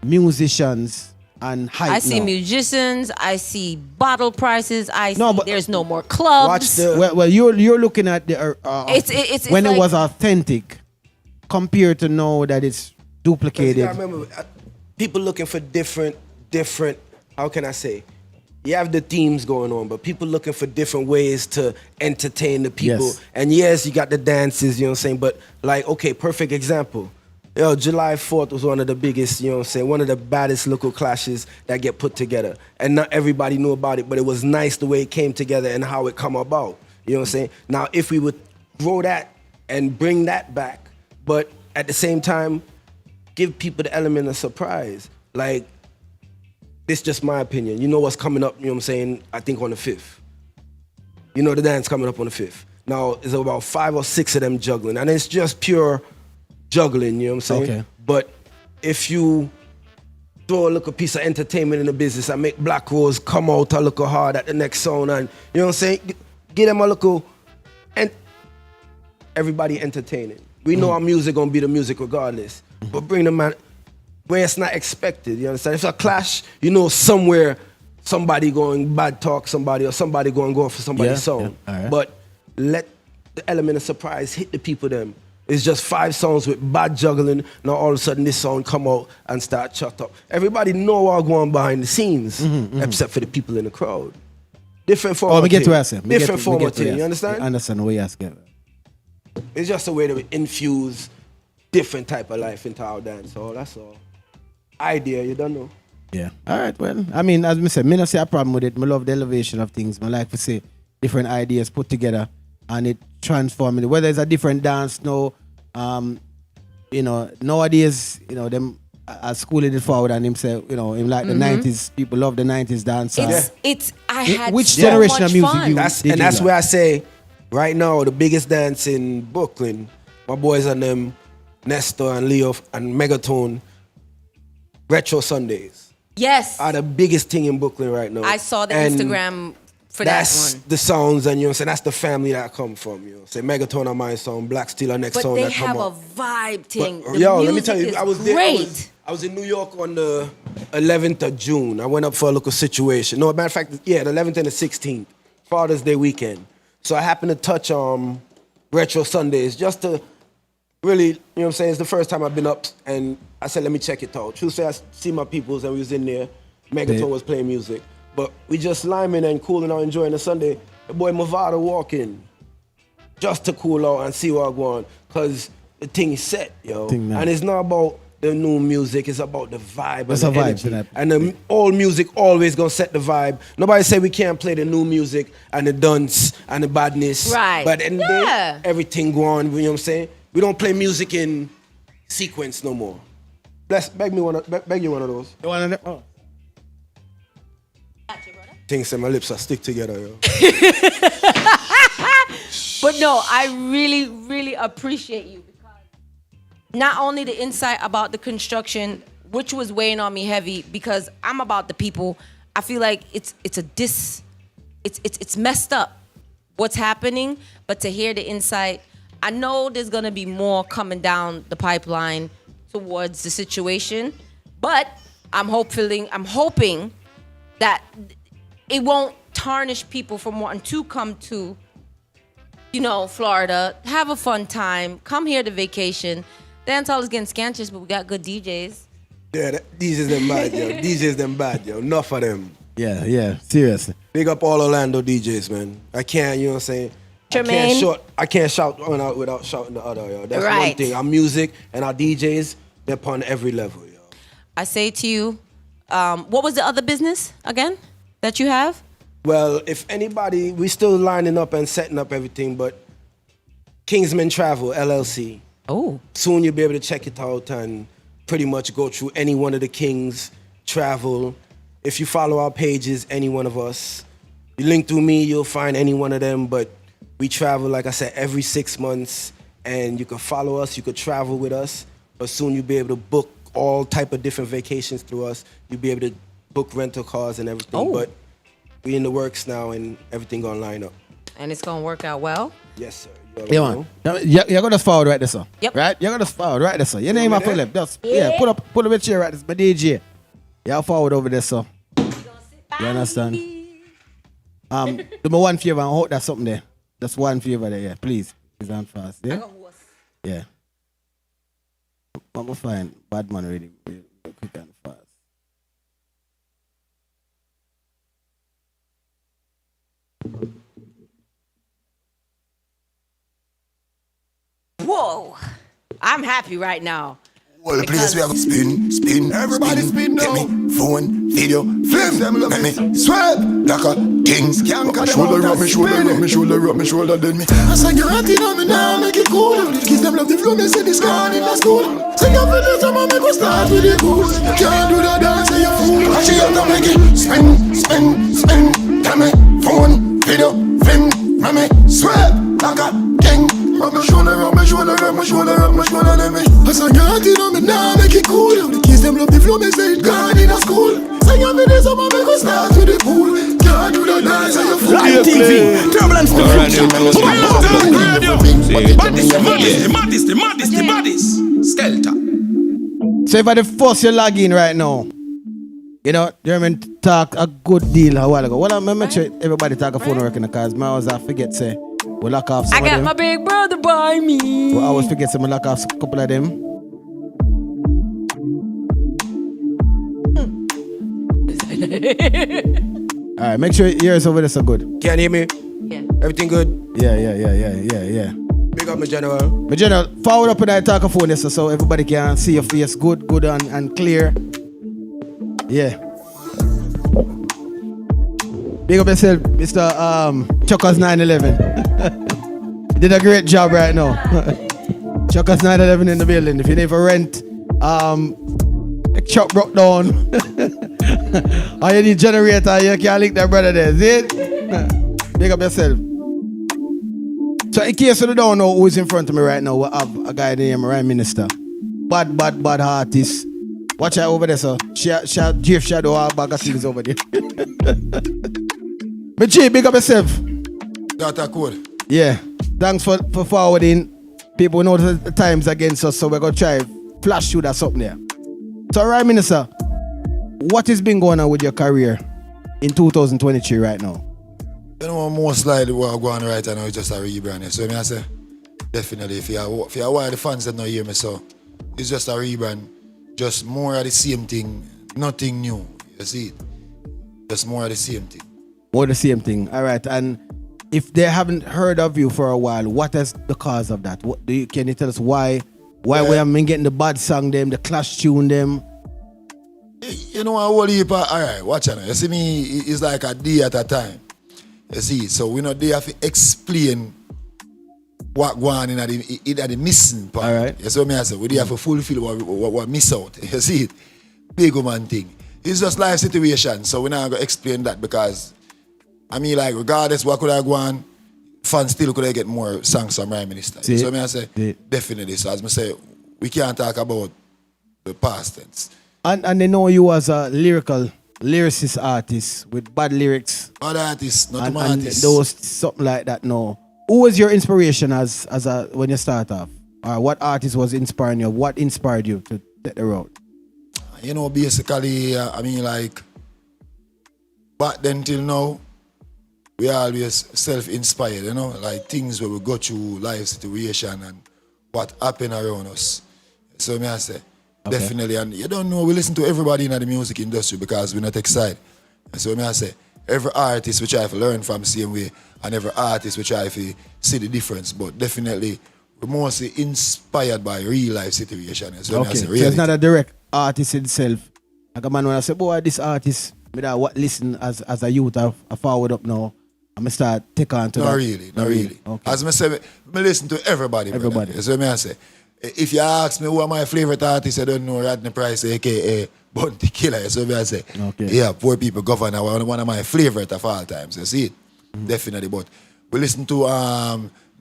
musicians and hype. I see musicians. I see bottle prices. There's no more clubs. Well, you're looking at the it's when it was authentic compared to now that it's duplicated. I remember people looking for different. How can I say? You have the themes going on, but people looking for different ways to entertain the people. Yes. And yes, you got the dances, you know what I'm saying? But perfect example. July 4th was one of the biggest, you know what I'm saying, one of the baddest local clashes that get put together. And not everybody knew about it, but it was nice the way it came together and how it come about. You know what I'm saying? Now, if we would grow that and bring that back, but at the same time, give people the element of surprise. Like, this is just my opinion. You know what's coming up, you know what I'm saying, I think on the 5th. you know the dance coming up on the 5th. Now, it's about 5 or 6 of them juggling. And it's just pure juggling, you know what I'm saying? Okay. But if you throw a little piece of entertainment in the business and make Black Rose come out a little hard at the next sound and, you know what I'm saying? Give them a little, and everybody entertaining. We know our music gonna be the music regardless. But bring the man where it's not expected, you understand? If it's a clash, you know somewhere somebody going bad talk somebody or somebody going to go for somebody's song. Yeah. Right. But let the element of surprise hit the people them. It's just 5 songs with bad juggling. Now all of a sudden this song come out and start shut up. Everybody know what's going on behind the scenes, except for the people in the crowd. Different format. Oh, we get to ask him. Different format, you understand? I understand what you asking. It's just a way to infuse different type of life into our dance. So that's all. Idea, you don't know. Yeah. All right, well, I mean, as I said, I don't see a problem with it. I love the elevation of things. I like to see different ideas put together and it transforming. Whether it's a different dance now, you know, nowadays, you know, them as schooling it forward and him say, you know, him like the 90s, people love the 90s dance. I had which so generation much of music fun. That's where I say, right now, the biggest dance in Brooklyn, my boys and them, Nestor and Leo and Megatone, Retro Sundays. Yes. Are the biggest thing in Brooklyn right now. I saw the Instagram for that that's one. the sounds, and you know what I'm saying, that's the family that I come from, you know. Say Megatone on my song, Black Steel on next But song they that come have up. a vibe thing. But, The yo, let me music tell you, is I was great. there. I was in New York on the 11th of June. I went up for a local situation. No, matter of fact, yeah, the 11th and the 16th, Father's Day weekend. So I happened to touch Retro Sundays just to really, you know what I'm saying, it's the first time I've been up, and I said, let me check it out. True say, I see my peoples, and we was in there. Megatone was playing music. But we just liming and cooling out, enjoying the Sunday. The boy Mavado walking just to cool out and see what I want, because the thing is set, yo. And it's not about the new music, it's about the vibe. That's and the a vibe, energy. that. And the old music always gonna set the vibe. Nobody say we can't play the new music and the dance and the badness. Right. But at the end of the day, everything go on, you know what I'm saying? We don't play music in sequence no more. Beg you one of those. You want to? Oh. Things say my lips are stick together, yo. But no, I really, really appreciate you because not only the insight about the construction, which was weighing on me heavy, because I'm about the people. I feel like it's messed up what's happening, but to hear the insight, I know there's gonna be more coming down the pipeline towards the situation, but I'm hoping that it won't tarnish people from wanting to come to, you know, Florida, have a fun time, come here to vacation. Dancehall is getting scantious, but we got good DJs. Yeah, DJs them bad, yo. DJs them bad, yo. Enough of them. Yeah, seriously. Big up all Orlando DJs, man. I can't, you know what I'm saying? Tremayne. I can't shout one out without shouting the other, yo. That's one Right. thing. Our music and our DJs, they're upon every level, yo. I say to you, what was the other business again that you have? Well, if anybody, we still lining up and setting up everything, but Kingsman Travel, LLC. Oh. Soon you'll be able to check it out and pretty much go through any one of the Kings Travel. If you follow our pages, any one of us, you link through me, you'll find any one of them, but we travel, like I said, every 6 months, and you can follow us, you could travel with us, but soon you'll be able to book all type of different vacations through us. You'll be able to book rental cars and everything, Oh. but we in the works now and everything gonna line up. And it's gonna work out well? Yes, sir. Yeah, man. You're going to forward right there, sir. Yep. Right? You're going to forward right there, sir. Your name off your left. Just, put up a chair right there. My DJ. You're forward over there, sir. You understand? Do me one favor and hold that something there. Just one favor there, yeah. Please. Please and fast. Yeah? Yeah. I'm going to find bad man really quick and fast. Whoa. I'm happy right now. Well, the place we have spin, everybody spin now. Get me phone, video, film, let me sweat like a king. Shoulder up, me shoulder, then me. I sang your ratty on me now, make it cool. Kids them love the flow, they say this gone in the school. Sing up for this, I'ma make us start with the cool. You can't do the dance, say you fool. Watch it out, make it spin, let me phone, video, film. it gone in a school. Sing a video, some make us start with the pool. Can't do the dance on your foot. Live TV, turbulence the future. Maddest, Skelter. So if I the first you log in right now, you know, Jermaine talk a good deal a while ago. Well, I'm make sure everybody talk a phone working because I always forget say we lock off some I of got them. my big brother by me. Well, I always forget some lock off a couple of them. Alright, make sure yours over there so good. Can you hear me? Yeah. Everything good? Yeah. Big up my general. But General, forward up in that talk phone there so everybody can see your face good and clear. Yeah. Big up yourself, Mr. Chuckers 911. You did a great job right now. Chuckers 911 in the building. If you need for rent, the truck broke down. Or you need generator, you can link that brother there. See it? Big up yourself. So in case you don't know who is in front of me right now, we have a guy named Ryme Minista. Bad artist. Watch out over there, sir. Jeff Shadow, our bag of things over there. But G, big up yourself. Data code. Yeah. Thanks for forwarding. People know the times against us, so we're going to try flash through that something there. So Ryme Minista, what has been going on with your career in 2023 right now? You know, most likely what I'm going right now is just a rebrand. So I say, definitely, if you are why the fans that don't hear me, so it's just a rebrand. Just more of the same thing, nothing new. You see it? Just more of the same thing. More the same thing. All right. And if they haven't heard of you for a while, what is the cause of that? Can you tell us why we haven't been getting the bad song them, the clash tune them? You know, I whole heap. All right, watch out. You see me, it's like a day at a time. You see, so we not there to explain what going on in the missing part. All right. You see what I say? We there to fulfill what miss out. You see it? Big woman thing. It's just life situation, so we're not going to explain that because, I mean, like, regardless what could I go on, fans still could I get more songs from Ryme Minista. You see what I say? Definitely. So as I say, we can't talk about the past tense. And they know you as a lyricist artist with bad lyrics. Bad artists, not and artists. those something like that. No. Who was your inspiration as when you start off? Or what artist was inspiring you? What inspired you to take the road? You know, basically, I mean, like, back then till now, we are always self-inspired, you know, like things where we go through life situation and what happened around us. So me I say, definitely, and you don't know, we listen to everybody in the music industry because we're not excited. So me I say, every artist we try to learn from the same way, and every artist we try to see the difference, but definitely we're mostly inspired by real life situations. So okay, so it's not a direct artist itself. Like a man when I say, boy, this artist, me that what listen as a youth, I forward up now, I'm gonna start take on to not that. Really, not really. Okay. As I say, I listen to everybody. Everybody. So me I say, if you ask me who are my favorite artists, I don't know Rodney Price, aka Bounty Killer. So me I say, yeah, Poor People Governor, one of my favorite of all times. You see it? Definitely. But we listen to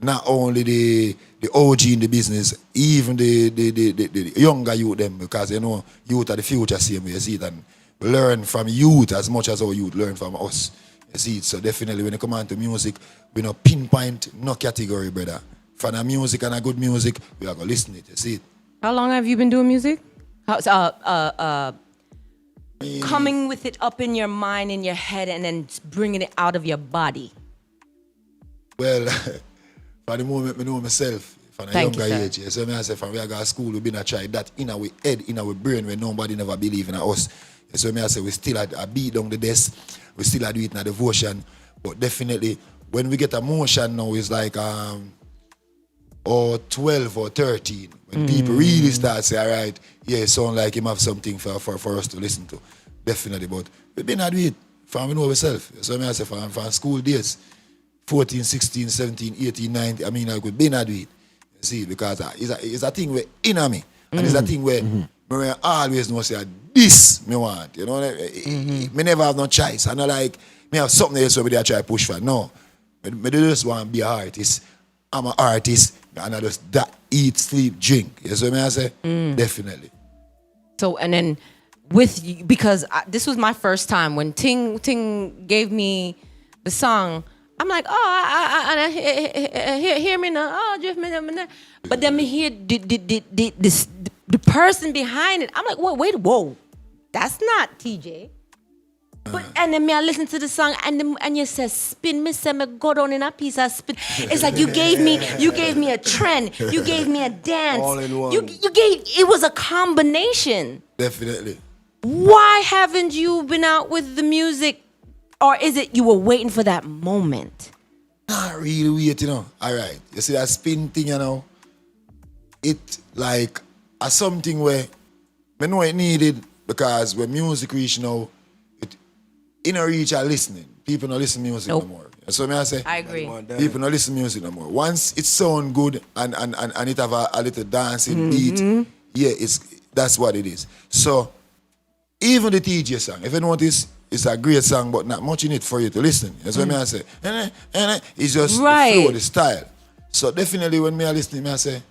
not only the OG in the business, even the younger youth them, because you know youth are the future same way, you see it, and we learn from youth as much as our youth learn from us. You see it? So definitely when it come on to music, we no pinpoint, no category, brother. From a music and a good music, we are gonna listen to it, you see it. How long have you been doing music? Coming with it up in your mind, in your head, and then bringing it out of your body. Well, for the moment, I know myself from a younger age. So I say, from where I go to school, we've been a try that in our head, in our brain, where nobody never believe in us. So I say, we still a beat down the desk, we still a do it in a devotion, but definitely, when we get a motion now, it's like or 12 or 13, when people really start say, all right, yeah, it sound like him have something for us to listen to. Definitely, but we've been at it from we know ourselves. So I say, from school days, 14, 16, 17, 18, 19, I mean, like we've been at it. You see, because it's a thing where in me, and it's a thing where I always know say, this me want, you know, me never have no choice. I know like, me have something else where I try to push for. No, I just want to be an artist. I'm an artist, and I just eat, sleep, drink. You see what I say? Definitely. So, and then with you, because this was my first time when Ting gave me the song. I'm like, hear me now. Oh, just me. But then me hear the person behind it. I'm like, whoa, that's not TJ. But and then me I listen to the song and you say spin, me say me go down in a piece of spin. It's like you gave me a trend, you gave me a dance. All in one. You gave, it was a combination. Definitely. Why haven't you been out with the music? Or is it you were waiting for that moment? Not really wait, Alright. You see that spin thing, it like a something where I know it needed, because when music reach now, it don't reach our listening. People don't listen to music no more. So I say, I agree. People don't listen to music no more. Once it sound good and it have a little dancing beat, that's what it is. So even the TJ song, if you notice, it's a great song, but not much in it for you to listen. That's what I say. It's just the flow, the style. So definitely when I listen, I say,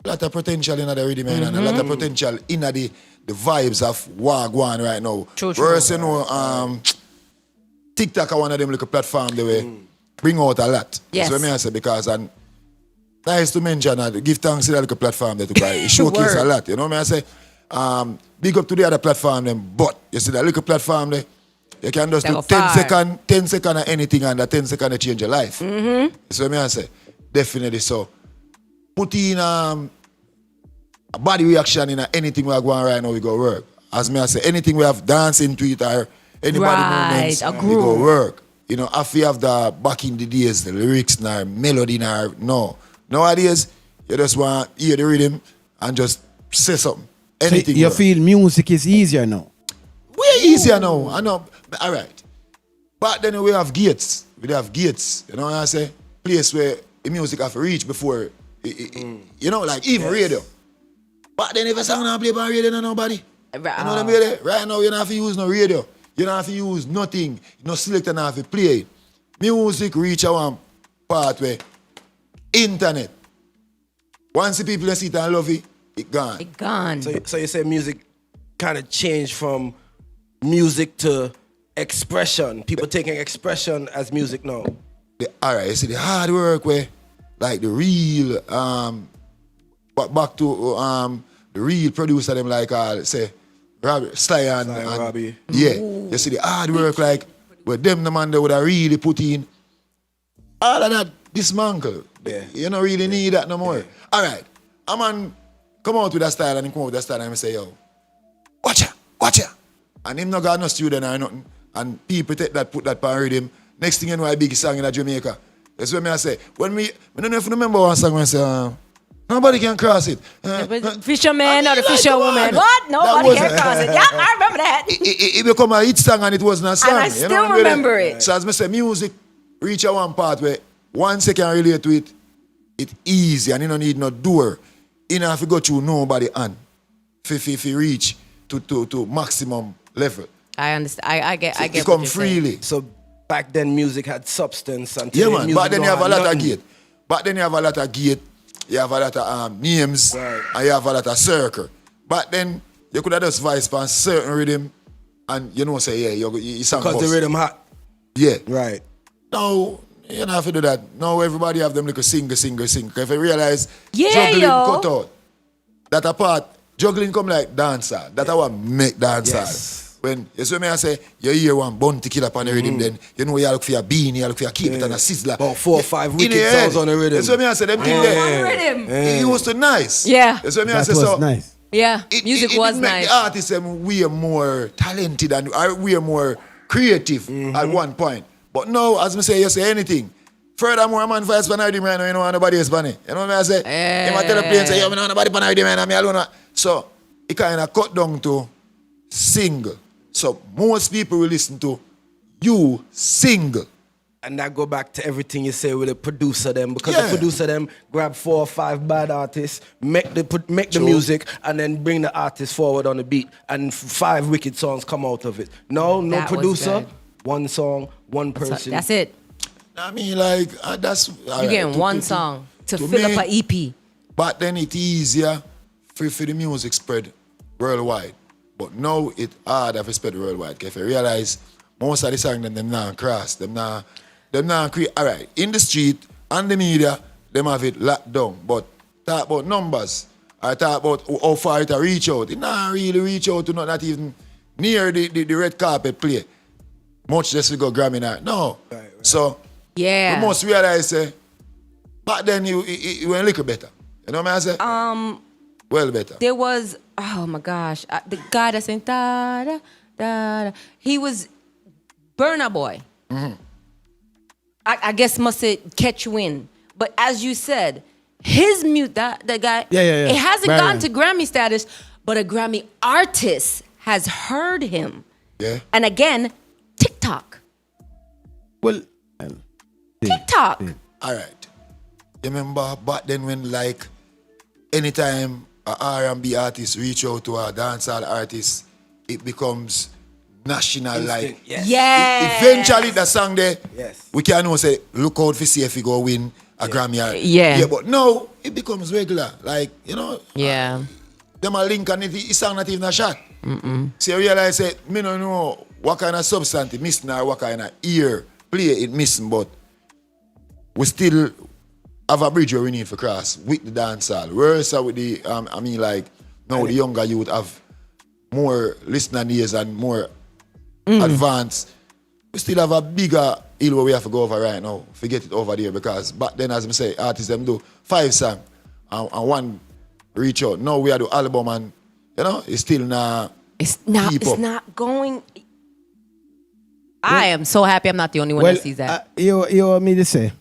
a lot of potential in the rhythm, and a lot of potential in the vibes of Wagwan right now. True. Whereas, TikTok are one of them little platform they will bring out a lot. Yes. That's what I say, because nice to mention that, give thanks to that little platform that it showcase a lot. You know what I say? Big up to the other platform them, but you see that little platform there, you can just do 10 seconds of anything, and that 10 seconds to change your life. That's what I say. Definitely so. Put in a body reaction in anything we are going right now, we go work. As me I say, anything we have dancing to it or anybody movements, we go work. If you have the back in the days, the lyrics, nor melody, no. Nowadays, you just want to hear the rhythm and just say something. Anything. So you feel music is easier now? Way easier now. I know. All right. But then we have gates. We have gates. You know what I say? Place where the music have to reach before, like even radio. But then if a song not play by radio, nobody. You know what I mean? Right now, you don't have to use no radio. You don't have to use nothing. No selector not have to play. Music reach a one part where internet. Once the people see it and love it, it gone. It gone. So you say music kind of changed from music to expression. People taking expression as music now. Alright, you see the hard work where, like the real, back to the real producer them like say Sly and Robbie. Yeah. Ooh. You see the hard work like where them the man they would have really put in all of that dismantle. Yeah. You don't really need that no more. Yeah. Alright. A man come out with that style and he come out with that style and he say, yo, watch ya. And him not got no student or nothing. And people take that, put that on rhythm. Next thing you know, a big song in Jamaica. That's what I say. When I don't know if you remember one song when I say, nobody can cross it. Fisherman or the fisherwoman. What? Nobody can cross it. Yeah, I remember that. It become a hit song and it wasn't a song. And I still remember it. So as I say, music reach a one part where once you can relate to it, it's easy and you don't need no door. You don't have to go through nobody and if you reach to maximum level. I understand. I get it come freely. Saying. So back then music had substance and yeah man, but then you have a lot of gate. You have a lot of names, right. And you have a lot of circle. But then you could have just vice on certain rhythm and say, yeah, you sound because boss. the rhythm hot. Yeah. Right. Now, you don't have to do that. Now everybody have them like a sing. If you realize juggling cut out, that apart, juggling come like dancer. That's how I make dancer. Yes. When you see me I say, you hear one bounty kill up on the rhythm, then you know you look for your beanie, you look for your keep it and a sizzler. About 4 or 5 wicked sounds on the rhythm. You see me I say, them thing there. It was too nice. Yeah. You see me I that say, was so nice. Yeah, music was nice. nice. The artists way more talented and way more creative at one point. But now, as I say, you say anything. Furthermore, I'm on voice for rhythm right now, you know nobody else funny. You know what I say? If I tell the plane, say, yo, I know nobody for rhythm right now, me alone. So, it kind of cut down to single. So most people will listen to you single. And that go back to everything you say with the producer them, because the producer them grab 4 or 5 bad artists, make the music, and then bring the artist forward on the beat, and 5 wicked songs come out of it. No that producer, one song, one person. That's it. I mean, like that's you're getting one song to fill up an EP. But then it's easier for the music spread worldwide. But now it hard to spread worldwide. If you realize most of the songs them not cross, them not create. All right, in the street and the media, them have it locked down. But talk about numbers, I talk about how far it reach out. It not really reach out to not even near the red carpet play. Much less we go Grammy night. No. Right. So we must realize back then it went a little better. You know what I say? Well better. There was, oh my gosh, the guy that sang da da da da. He was Burna Boy. Mm-hmm. I guess must have catch you in. But as you said, his mute that guy. It hasn't gone to Grammy status, but a Grammy artist has heard him. Yeah. And again, TikTok. Well, TikTok. All right. You remember back then when like anytime a R&B artist reach out to a dancehall artist, it becomes national. Instant, like yes. Eventually the song there, yes. we can say look out for see if he go win a Grammy. Yeah. But now it becomes regular. Like, you know. Yeah. Them a link and it sound not even a shot. So you realize that me don't know what kind of substance it missing or what kind of ear play it missing, but we still have a bridge where we need for cross with the dancehall. Whereas with the now the younger youth have more listening ears and more advanced. We still have a bigger hill where we have to go over right now. Forget it over there because back then, as I say, artists them do 5 songs and one reach out. Now we are the album and you know it's still not. It's not going. I am so happy I'm not the only one that sees that. You want me to say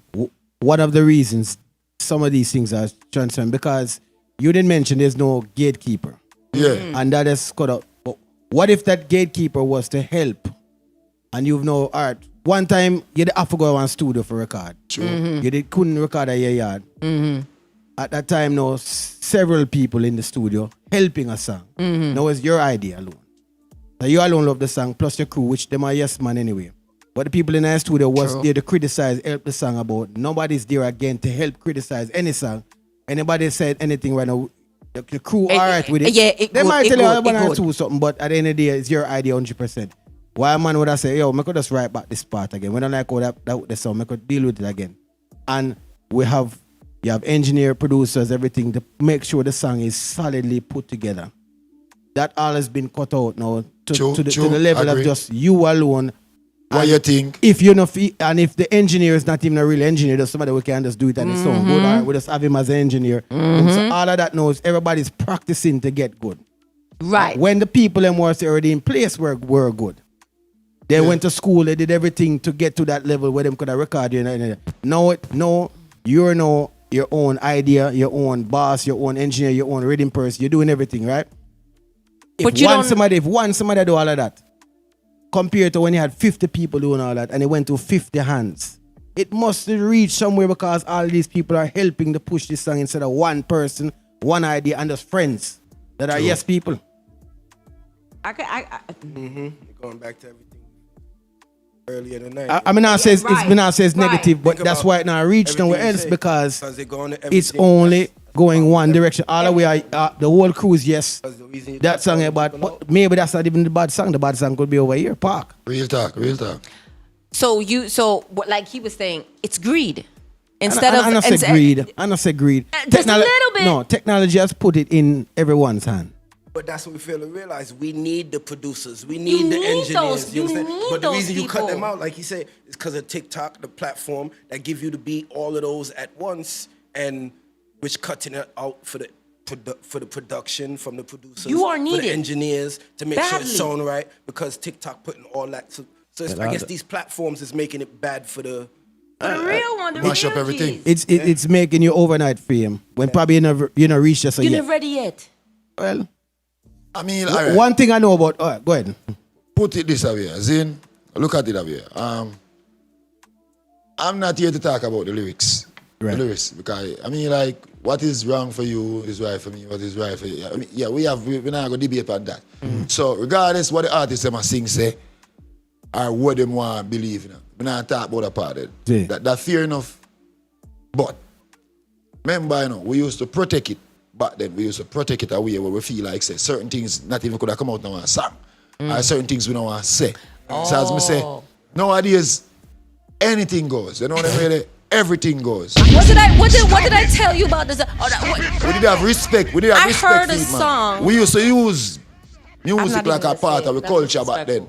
one of the reasons some of these things are transferring because you didn't mention there's no gatekeeper. Yeah. And that is cut out. But what if that gatekeeper was to help? And you've no art. One time you did have to go to studio for record. True. You couldn't record at your yard. At that time, now several people in the studio helping a song. Now it's your idea alone. So you alone love the song, plus your crew, which them are yes man anyway. But the people in the studio was there to criticize, help the song about. Nobody's there again to help criticize any song. Anybody said anything right now, the crew all right with it. Yeah, they might tell you one or two something, but at the end of the day, it's your idea 100%. Why a man would have say, yo, I could just write back this part again. When I like how that the song, I could deal with it again. And you have engineer, producers, everything to make sure the song is solidly put together. That all has been cut out now to the level of just you alone. What you think? If you know, and if the engineer is not even a real engineer, there's somebody who can just do it on his own. Good, we just have him as an engineer. So all of that knows everybody's practicing to get good. Right. When the people them was already in place were good. They went to school, they did everything to get to that level where them could have recorded you. No, you're no your own idea, your own boss, your own engineer, your own rhythm person. You're doing everything, right? If one somebody do all of that, compared to when you had 50 people doing all that and it went to 50 hands, it must reach somewhere because all these people are helping to push this song instead of one person, one idea, and just friends that are yes people. Going back to everything earlier tonight. I mean, I says it's negative, but that's why it not reached nowhere else because it's only going one direction. All the way, the whole crew is yes. That song is bad, but maybe that's not even the bad song. The bad song could be over here, Park. Real talk. So like he was saying, it's greed. I don't say greed. Just a little bit. No, technology has put it in everyone's hand. But that's what we fail to realize. We need the producers. We need the engineers. You understand? But the reason you cut them out, like he said, is because of TikTok, the platform that give you to beat all of those at once, and which cutting it out for the production from the producers. You are needed. For the engineers to make sure it's sound right, because TikTok putting all that. So I guess these platforms is making it bad for the real one. Mash up everything. It's making you overnight fame when probably you never reach just you're not ready yet. Well, I mean, one thing I know about. All right, go ahead. Put it this way, Zin. Look at it that way. I'm not here to talk about the lyrics. Right. The lyrics, because I mean, like, what is wrong for you is right for me. What is right for you? I mean, yeah, we're not gonna debate about that. So regardless what the artists them sing say, or what them want to believe in, we're not talk about that part of it. That fair enough. But remember, we used to protect it back then we used to protect it away where we feel like say certain things not even could have come out now a song. Or certain things we don't want to say. So as me say, nowadays anything goes. You know what I mean? Everything goes. What did I tell you about this? We did have respect. We did have respect. I heard a song. We used to use music like a part of the culture back then.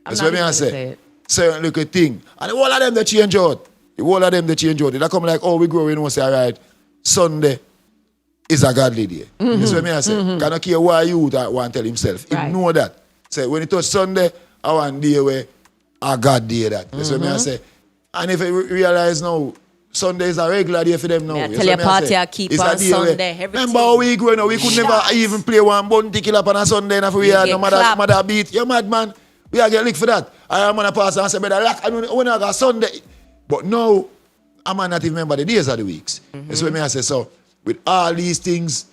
That's what I say. Certain little thing. And the whole of them they change out. The whole of them they change out. They come like, oh, we grow, you know, say, all right, Sunday is a godly day. That's what I say. Cannot care why you want to tell himself. He know that. Say, when it touch Sunday, I want day where a God day that. That's what I say. And if you realize now, Sunday is a regular day for them now. Tell your party I keep on Sunday. Remember how we growing up, we could never even play one bounty kill up on a Sunday and if we had no mother beat. You're mad, man. We are getting licked for that. I am on a pass and say, brother, I don't got Sunday. But now, I might not even remember the days of the weeks. That's what I say. So, with all these things,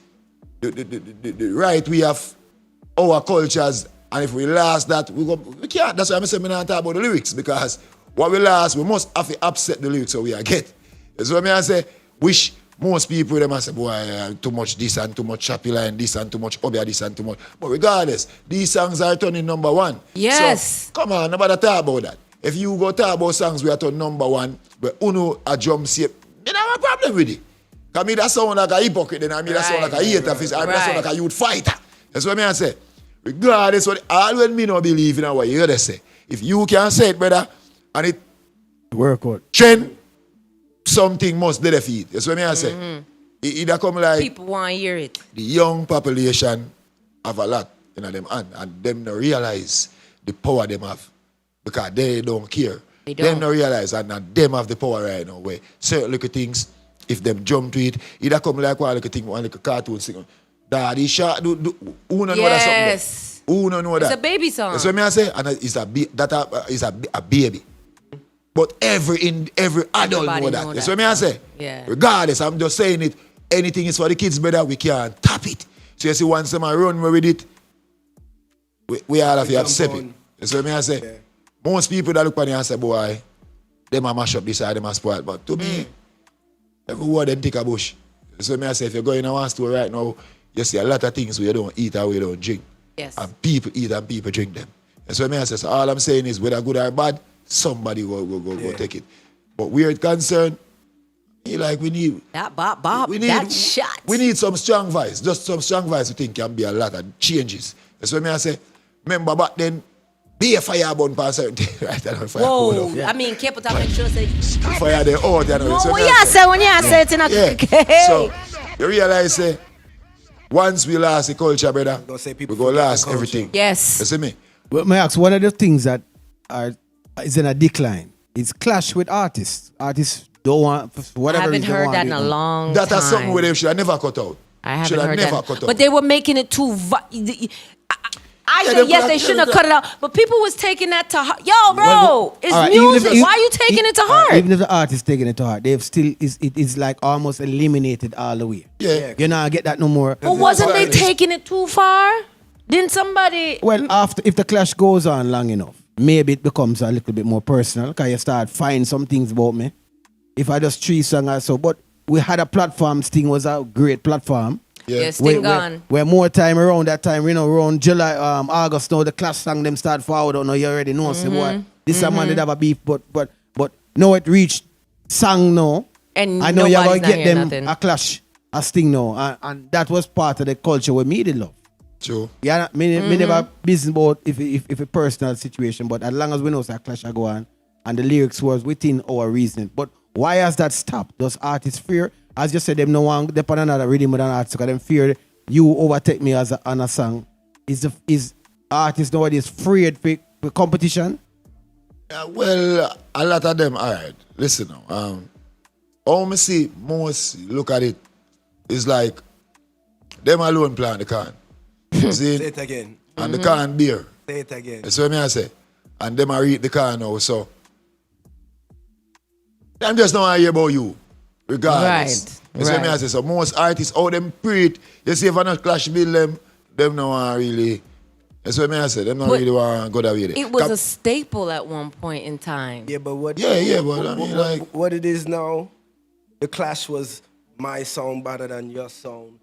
the right we have our cultures, and if we lost that, we can't. That's why I'm saying we not talk about the lyrics, because what we lost, we must have to upset the lyrics so we are get. That's what I say. Wish most people them say, boy, too much this and too much choppy line, this and too much obia, this and too much. But regardless, these songs are turning number one. Yes. So, come on, nobody talk about that. If you go talk about songs we are turning number one, but uno a drum shape, I don't have a problem with it. Because me that sound like a hypocrite, then I mean that sound like a hater, I mean that sound like a youth fighter. That's what I say. Regardless, all when me not believe in what you hear they say. If you can say it, brother, and it work out. Trend, something must defeat. That's what I say. It come like people want to hear it. The young population have a lot in them hand, and them not realize the power them have because they don't care. They don't. Them not realize and them have the power right now. Where certain little things, if them jump to it, it come like one little thing, one little cartoon sing. Daddy shark, who don't know that something? Who don't know that? It's a baby song. That's what I say, and it's a baby. But every adult know that. That's what I say. Yeah. Regardless, I'm just saying it. Anything is for the kids, brother. We can't tap it. So you see, once them run with it, we all have to accept it. That's what I say. Yeah. Most people that look at me and say, boy, them a mash up this side, them a spoil. But to me, every word them take a bush. That's what I say. If you go in a one store right now, you see a lot of things where you don't eat or where you don't drink. Yes. And people eat and people drink them. That's what I say. So all I'm saying is, whether good or bad, somebody go take it. But where it concerned, we need that Bob, that shot. We need some strong voice. Just some strong voice. We think can be a lot of changes. That's what I say. Remember back then, be a fire burn for a certain thing, right? Whoa, I mean, keep it up, make sure say fire the out, you know. No, when you say it in a So you realize, once we lost the culture, brother, we go lose everything. Yes. You see me? Well, may I ask, one of the things that is in a decline is clash with artists. Artists don't want, for whatever reason. I haven't heard that in a long time. That's something where they should have never cut out. I haven't heard that. Cut out. But they were making it too... I said yes, they shouldn't have cut it out. But people was taking that to heart. Yo, bro, it's music. Why are you taking it to heart? Even if the artist taking it to heart, they've still it is like almost eliminated all the way. Yeah. You know, I get that no more. But wasn't they taking it too far? Didn't somebody... Well, if the clash goes on long enough, maybe it becomes a little bit more personal because you start finding some things about me. If I just 3 songs or so. But we had a platform. Sting was a great platform. Yeah, Sting gone. We're more time around that time, around July, August now, the clash song them start forward. You already know, say, boy, this man did have a beef, but now it reached song now. And I know you're going to get them nothing. a clash, a Sting now. And that was part of the culture where me did love. True. Yeah, me never business about if a personal situation, but as long as we know that clash are go on and the lyrics was within our reasoning. But why has that stopped? Does artists fear? As you said, them no one depend on another rhythm with an artist because them fear you overtake me on a song. Is artists nowadays afraid for competition? Well, a lot of them, all right. Listen now. All me see most look at it is like them alone plant the can. See? Say it again. And the can beer. Say it again. That's what I say. And them are read the can now, so them just don't hear about you. Regardless. That's what I say. So most artists, all them preach, you see if I not clash bill them no want really. That's what I say. Them not really want to go that way. It was a staple at one point in time. Yeah, but what? Yeah, but I mean, like what it is now, the clash was my sound better than your sound.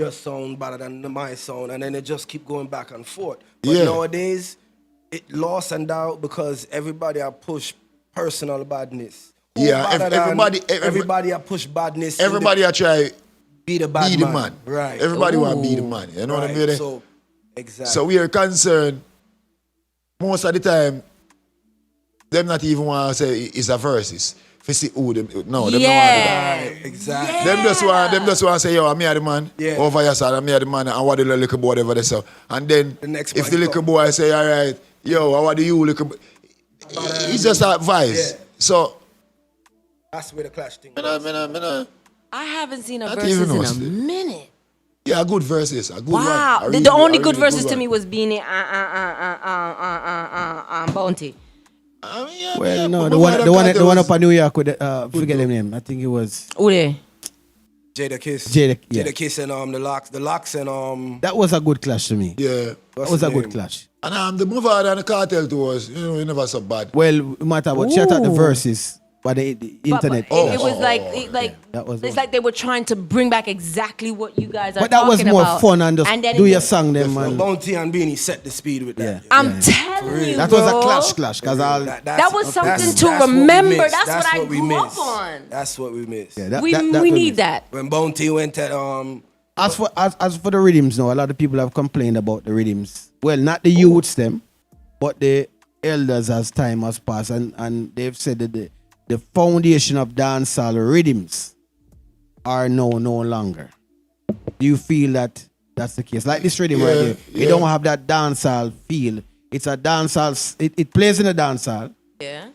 your sound better than my sound, and then they just keep going back and forth. But nowadays, it lost and doubt because everybody are push personal badness. Everybody are push badness. Everybody are try be the bad man. Right. Everybody want to be the man. You know what I mean? So, exactly. So we are concerned most of the time. Them not even want to say it's a versus. If you see who them, them don't want to. Right, exactly. Yeah. Them just want to say, yo, I'm here the man. Yeah. Over your side, I'm here the man. And what the little boy, whatever they say. And then next if the little boy say, all right, yo, what do you little boy? It's just advice. Yeah. So that's where the clash thing. I haven't seen a Not versus even in us. a minute. Yeah, a good verses. A good Wow. one. The only good verses one. to me was Beanie Bounty. Well, no, the one up in New York with forget the name. I think it was Ule. Jada Kiss. Jada Kiss and the locks and That was a good clash to me. Yeah. That was a good clash. And the mover and the cartel to us, it never so bad. Well, no matter what, shout out the verses by the internet. But it was that was it's one. like they were trying to bring back exactly what you guys are But that was talking more about. fun and just then do it your was- song, them man. Bounty and Beanie set the speed with that. I'm telling you, That was a bro. clash, cause all That was something to what we remember. missed. That's what I we grew up missed. on. That's what we missed. yeah, We was need it. that. When Bounty went at As for the rhythms now, a lot of people have complained about the rhythms. Well, not the youths them, but the elders as time has passed, and they've said that the foundation of dancehall rhythms are no longer. Do you feel that that's the case? Like this rhythm right here, it don't have that dancehall feel. It's a dancehall. It plays in a dancehall. Yeah.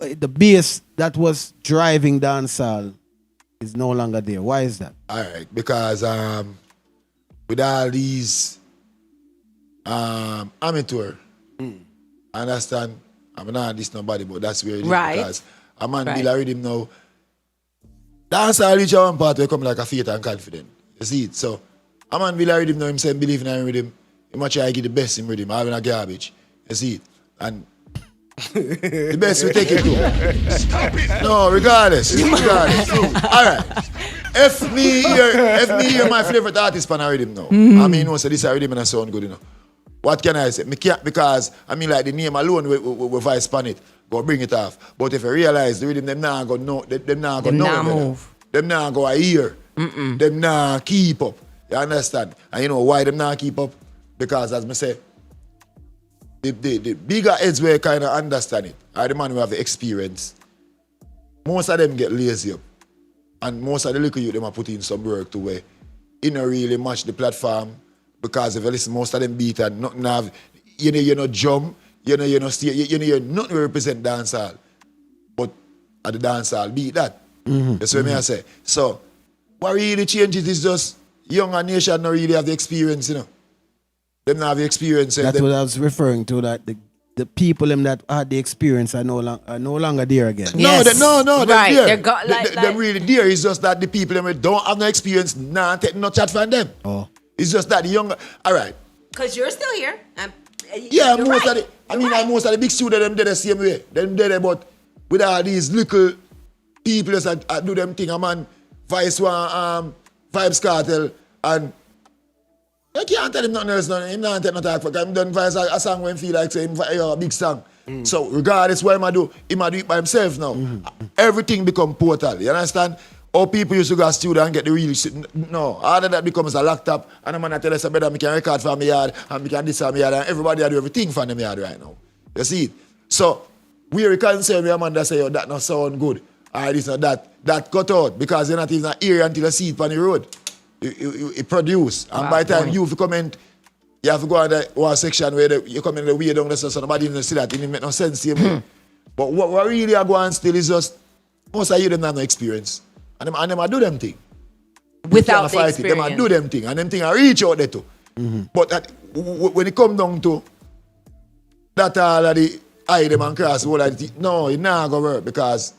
The bass that was driving dancehall is no longer there. Why is that? All right, because with all these amateur, I understand, I'm not this nobody, but that's where it is. Right. Because a man build a rhythm now. Dancehall reach one part where come like a faith and confident. You see it? So a man build a rhythm now, himself believing in rhythm, he might try to give the best in rhythm, having a garbage. You see it? And the best we take it to. Stop it. No, regardless. All right. If me hear my favorite artist pan a rhythm now, I mean, no, so this a rhythm and I sound good enough. What can I say? Me can't, because I mean, like the name alone we vice pan it, go bring it off. But if you realize the rhythm, them not go know, them not go know. Move. Them not go a hear. Them not keep up. You understand? And you know why them not keep up? Because as me say, the bigger heads where kind of understand it, are the man who have the experience. Most of them get lazy up. And most of the little youth them are put in some work to where it don't really match the platform. Because if you listen, most of them beat and nothing have, you know jump, you know stay, you nothing represent dancehall. But at the dancehall beat that. That's what I say. So what really changes is just younger nation don't really have the experience, you know. Them not have the experience. That's what I was referring to. That the people them that had the experience are no longer there again. Yes. No, Right. they're They're them really there. It's just that the people them don't have no experience, take no chat from them. Oh. It's just that the younger. All right. Because you're still here. Yeah, most of the big students them did the same way. Them did it, but with all these little people that do them thing, a man Vice One, Vibes Cartel, and you can't tell him nothing else. Him not take no talk for. Him done Vice a song when he feel like saying a big song. So regardless what he do it by himself now. Everything become portal. You understand? Or people used to go to studio and get the real shit. No, all of that becomes a laptop, and a man tell us better I can record from my yard, and I can this from my yard, and everybody do everything from the yard right now. You see it? So we are concerned with a man that say, oh, that not sound good. Or this or that cut out, because you're not even here until you see it on the road. You produce. And by the time you comment, you have to go on the one section where you come in the way down the so nobody even see that. It didn't make no sense to you. But what really are going still is just, most of you them have no experience. And them do them thing. Without the Them experience. do them thing. And them thing I reach out there too. But when it come down to that all of the eye them and cross all of the, no, it not going to work, because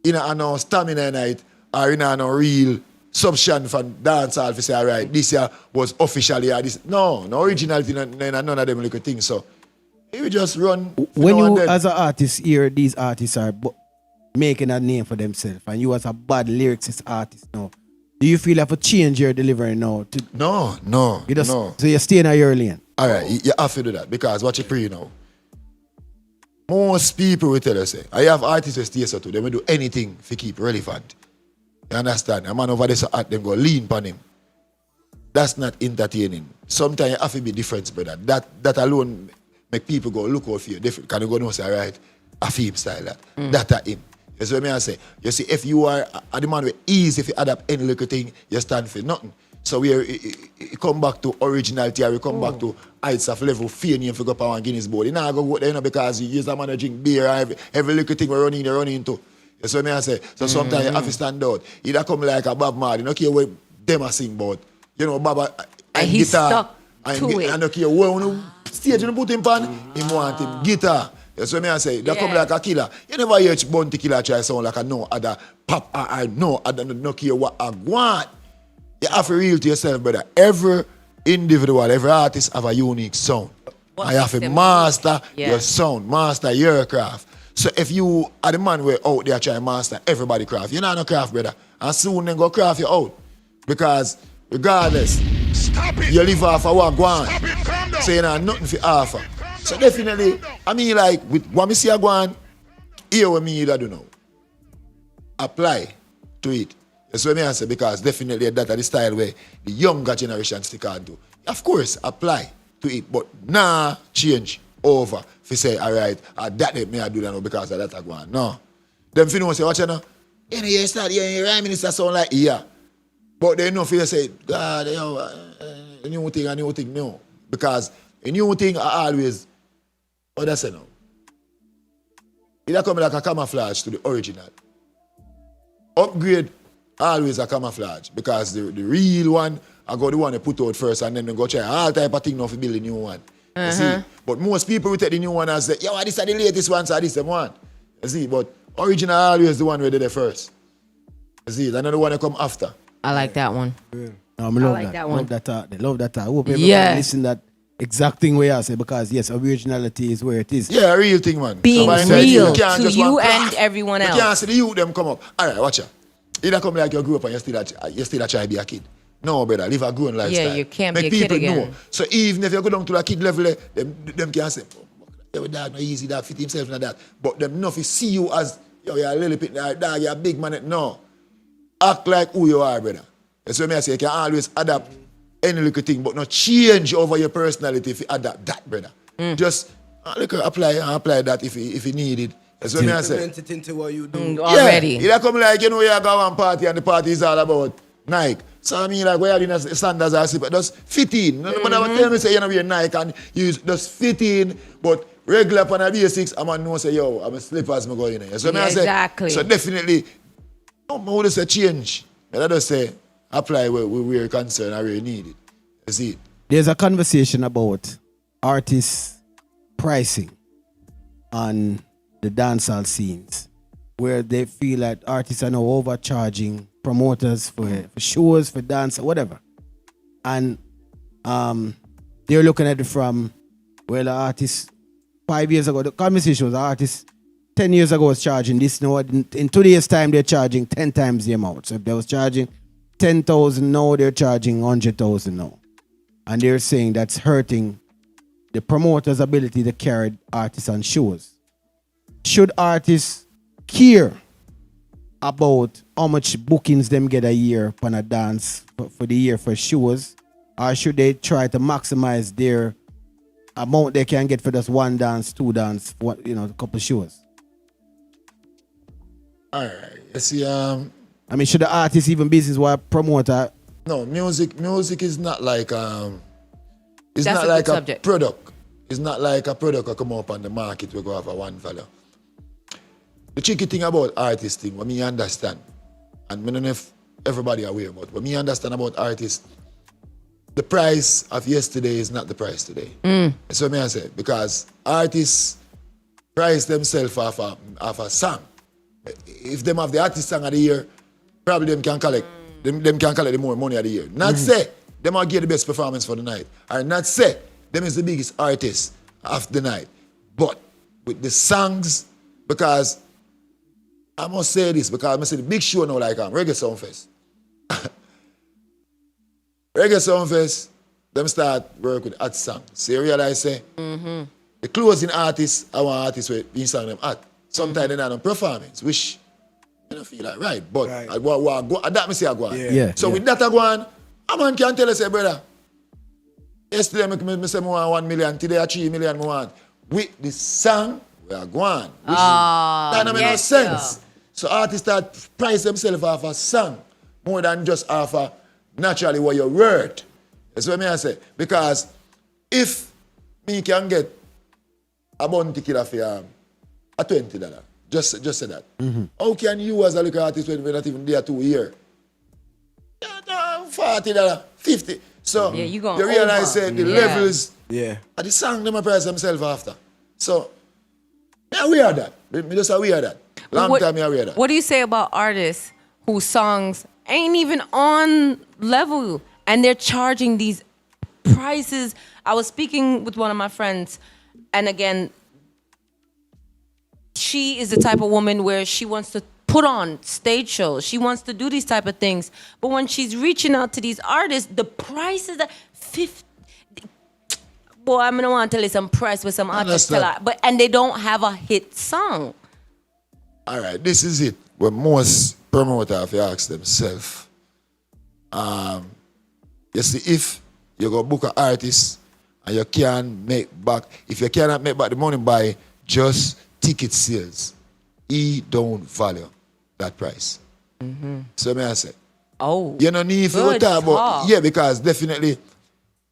you know no stamina night, or you know no real substance from dancehall to say, all right, this year was officially this. No originality, none of them little things. So you just run. When you as an artist hear these artists are making a name for themselves, and you as a bad lyricist artist now, Do you feel you have to change your delivery now? No. So you're staying at your lane? All right, you have to do that because what you pre now. Most people will tell us, I have artists who stay so too. They will do anything to keep relevant. You understand? A man over there so hot, them go lean on him. That's not entertaining. Sometimes you have to be different, brother. That alone make people go look out for you different. Can you go and say, all right, a film style that. That are him. That's what I say. You see, if you are a the man with ease, if you adapt any little thing, you stand for nothing. So we come back to originality, or we come back to heights of level fear if you go up on Guinness board. You know, go there, because you use a man to drink beer, every little thing we're running into. That's what I say. So sometimes you have to stand out. Either come like a Bob Marley, don't care what them are sing about. You know, Baba and he's guitar. Stuck to it. And don't care what stage you put him on, he want him guitar. That's what I say. They come like a killer. You never hear Bounty Killer try sound like a no other pop or no other no care what I want. You have to real to yourself, brother. Every individual, every artist have a unique sound. I have to master your sound, master your craft. So if you are the man where out there trying to master everybody craft, you're not no craft, brother. And soon then go craft you out. Because regardless, you live off of what go on. So you know nothing for offer. So definitely, I mean, like, with what me see a go on, here what me either do now. Apply to it. That's what I say, because definitely that is the style where the younger generation stick on to. Of course, apply to it, but nah, change over. If you say, all right, that me I do that now because of that I go on. No. Them if you know say, watch you know, you start hearing Ryme Minista sound like, yeah. But they know if you say, God, a new thing, no. Because a new thing are always, what I say now? It come like a camouflage to the original. Upgrade always a camouflage because the real one, I got the one they put out first and then they go try all type of thing now to build a new one. You see? But most people will take the new one and say, yo, this is the latest one, so this is the one. You see? But original always the one where they did first. You see? Another one that come after. I like that one. Yeah. No, I like that one. Love that talk. They love that talk. I hope everybody listen that exact thing where I say, because yes, originality is where it is. Yeah, a real thing, man. Being real to you and everyone else. You can't see the youth them come up. All right, watch out. You don't come like you grew up and you still try to be a kid. No, brother, live a grown lifestyle. Yeah, you can't make be a kid people again. know. So even if you go down to a kid level, them can say, oh, dog, no easy, dog, fit himself and that. But them know if you see you as, yo, you're a little bit, dog, you're a big man. No. Act like who you are, brother. That's what I say. You can always adapt any little thing, but not change over your personality if you adapt that, brother. Just apply that if you need it. That's what I say. Implement it into what you do. Already. Yeah, you come like, you know, you go on party and the party is all about Nike. So I mean, like, where are the standards are but just fit in. No matter tell me say you know wear Nike and use just fit in, but regular upon a basics, I'm gonna know say, yo, I'm a slippers me go in there. So I say, exactly. So definitely, no more say change. But I just say apply where we're concerned, I really need it. You see? There's a conversation about artists pricing on the dancehall scenes, where they feel that artists are now overcharging promoters for shows, for dance, or whatever. And they're looking at it from, well, the artist 5 years ago, the conversation was the artist 10 years ago was charging this. Now, in today's time, they're charging 10 times the amount. So if they was charging 10,000 now, they're charging 100,000 now. And they're saying that's hurting the promoter's ability to carry artists on shows. Should artists care about how much bookings them get a year on a dance for the year for shows, or should they try to maximize their amount they can get for just one dance, two dance, a couple shows? All right. You see, I mean, should the artist even business or promoter? No, music is not like it's That's not a like good a subject. product. It's not like a product that come up on the market we go have a one fellow. The tricky thing about artists thing, what me understand, and I don't know if everybody aware about, what me understand about artists, the price of yesterday is not the price today. That's what I say, because artists price themselves off a song. If them have the artist song of the year, probably them can collect them can collect the more money of the year. Not say them will get the best performance for the night, or not say them is the biggest artist of the night. But with the songs, because I must say this, because I must say the big show now like Reggae Sound Fest. Reggae Soundfest, them start work with hot songs. So you realize, say, the closing artists, I want artists with these songs them hot. Sometimes they not on performance, which I don't feel like right. But I go, that me say I go on. So with that I go on, a man can tell us, say, brother, yesterday I say I want 1 million, today I 3 million I want. With the song, we are going. That don't make no sense. So artists start price themselves off a song more than just off a naturally what you're worth. That's what I say. Because if me can get a bounty killer for a $20, just say that. How can you as a little artist when we're not even there 2 years? $40, $50. So you realize the levels of the song them price themselves after. So I'm aware of that. I'm just aware of that. Long time I'm aware of that. What do you say about artists whose songs ain't even on level and they're charging these prices? I was speaking with one of my friends, and again, she is the type of woman where she wants to put on stage shows. She wants to do these type of things. But when she's reaching out to these artists, the prices are 50. Boy, I'm gonna want to tell you some price with some artists, and they don't have a hit song. All right, this is it. When most promoters have to ask themselves, you see, if you go book an artist and you can't make back, if you cannot make back the money by just ticket sales, he don't value that price. So may I say, you don't need to go talk about, because definitely,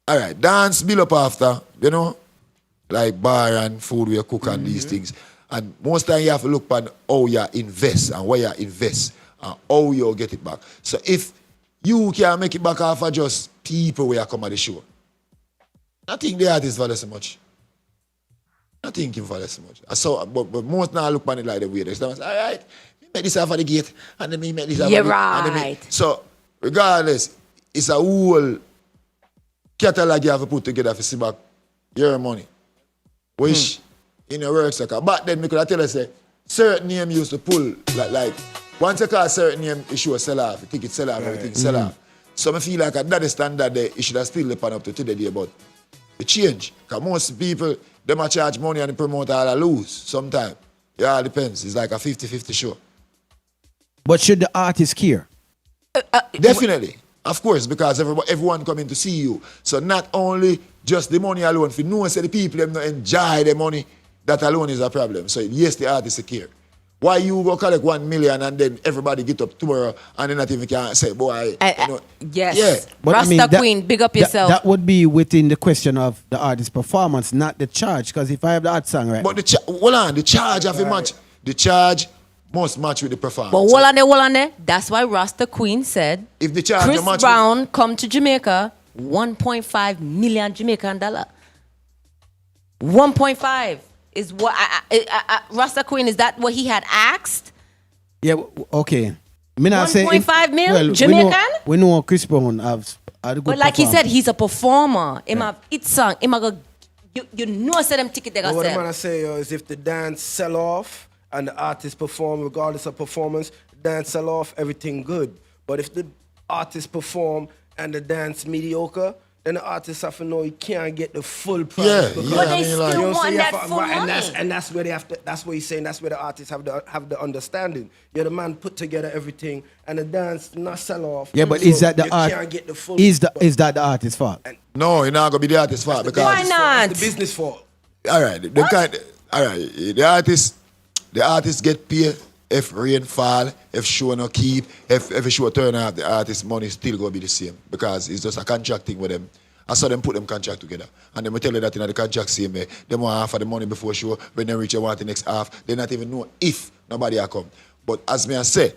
all right, dance build up after, you know, like bar and food we cook and these things. And most time you have to look at how you invest and where you invest and how you get it back. So if you can make it back off of just people where you come at the show, I think the artist value so much. I think him value so much. So, but most now look at it like the way they say, all right, me make this off of the gate and then me make this off of the gate. Right. So regardless, it's a whole catalog you have to put together to see back your money. Which in your work circle. Back then, I could tell you, say, certain name used to pull, like once you call a certain name, it should sell off, the ticket sell off, everything sell off. So I feel like at that standard there, it should have still live up to today, but it change. Because most people, they might charge money and the promoter all lose sometimes. It all depends. It's like a 50-50 show. But should the artist care? Definitely. Of course, because everyone coming to see you. So not only just the money alone. If you know say the people them not enjoy the money, that alone is a problem. So yes, the artist care. Why you go collect 1 million and then everybody get up tomorrow and then not even can say, boy, you know. Yes. Yeah. But Rasta Queen, big up yourself. That would be within the question of the artist's performance, not the charge. Because if I have the art song right. But the charge of a match. The charge must match with the performance. But hold on there. That's why Rasta Queen said if the charge Chris match Brown come to Jamaica, 1.5 million Jamaican dollar. 1.5 is what Rasta Queen, is that what he had asked? Yeah, okay. 1.5 million Jamaican? We know Chris Brown has a good But like he said, he's a performer. Him have it song. Him go, you know, say them ticket they got What I'm sell. gonna say is if the dance sell off and the artist perform regardless of performance, dance sell off, everything good. But if the artist perform and the dance mediocre, then the artist have to know he can't get the full price. But they still want that full money. And that's where they have to. That's what he's saying. That's where the artists have the understanding. You're the man put together everything, and the dance not sell off. Yeah, but so is that the can't get the full. Is that the artist's fault? No, it's not gonna be the artist's fault because Why not? It's the business fault. All right, the artist get paid if rain fall, if show no keep, if a show turn off, the artist money still gonna be the same because it's just a contract thing with them. I saw them put them contract together, and them will tell you that in the contract same way. They want half of the money before show. When they reach, they want the next half. They not even know if nobody will come. But as me I say,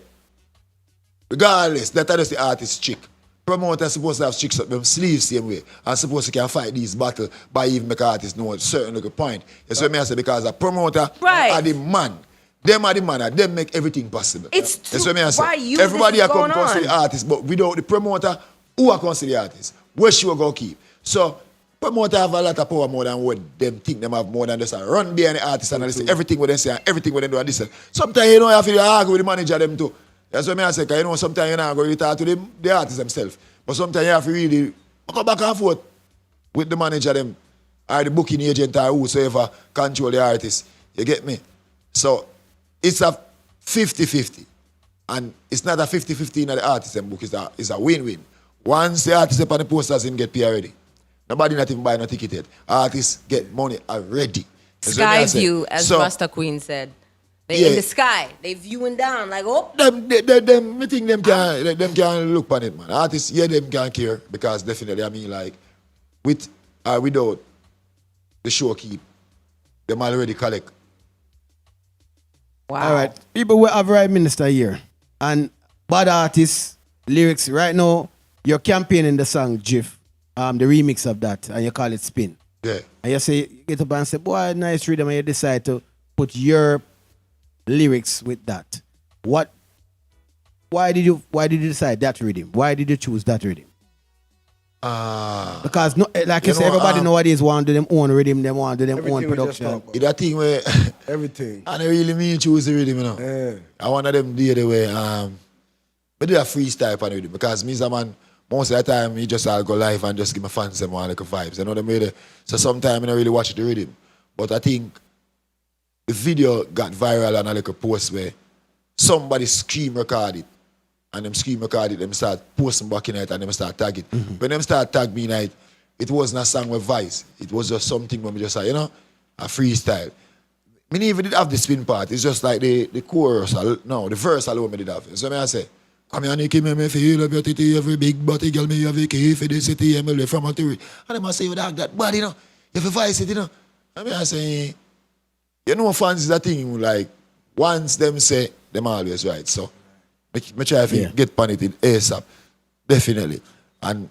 regardless, that is the artist trick. Promoters supposed to have tricks up them sleeves same way, and supposed to can fight these battles by even make artists know a certain little point. That's what I say, because a promoter are the man. Them are the man, and them make everything possible. It's true. That's what I say. Why you everybody this are come going consider the artist, but without the promoter, who are consider the artist? Where she will go keep? So promoter have a lot of power more than what them think them have more than just a run behind the artist and listen everything what they say and everything what they do and listen. Sometimes you know you have to argue with the manager them too. That's what I say, because you know sometimes you're not going to talk to the artist themselves. But sometimes you have to really go back and forth with the manager them or the booking agent or whosoever control the artist. You get me? So it's a 50-50. And it's not a 50-50 in the artist and book, it's a win-win. Once the artist up on the posters, him get paid already. Nobody not even buy no ticket yet. Artists get money already. Sky view, as Rasta Queen said. They in the sky. They viewing down like, oh. Them, I think them can look on it, man. Artists, them can care because definitely, I mean, like, with or without the show keep, them already collect. Wow. All right. People will have Ryme Minista here. And bad artists, lyrics. Right now, you're campaigning the song GIF, the remix of that, and you call it Spin. Yeah. And you say, you get up and say, boy, nice rhythm, and you decide to put your lyrics with that. Why did you decide that rhythm? Why did you choose that rhythm? Because like you say, everybody nowadays want to do them own rhythm, them want to do them own production. It's that thing where everything. And I really mean choose the rhythm, you know. Yeah. I want them do the way I do a freestyle on the rhythm because me as a man, most of the time me just I'll go live and just give my fans them one like vibes. You know them really. So sometimes I don't really watch the rhythm. But I think the video got viral on a little post where somebody scream record it. And them scream record it, them start posting back in it and them start tag it. When them start tag me night, it wasn't a song with voice. It was just something when we just say, a freestyle. Me even did have the spin part. It's just like the chorus, the verse alone me did have. So I say, come here, Nicky, me feel up your titty, every big body girl, me have a key for the city, and me live from a theory. And them I say, you that body, you have to voice it, I say, fans is a thing, like, once them say, them always right. So, I try to get on it in ASAP. Definitely. And,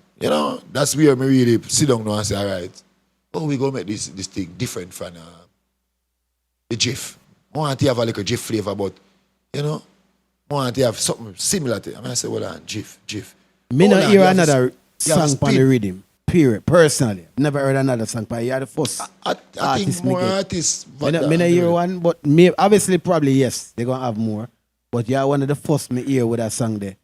that's where I really sit down now and say, all right, we go make this thing different from the GIF. I want to have a little GIF flavor, but, I want to have something similar to it. I say, well, GIF. Me not hear another song on the rhythm. Period. Personally. Never heard another song on it. You're the first I think more artists. Me not hear one, but obviously probably yes, they're going to have more. But you're one of the first me hear with that song there.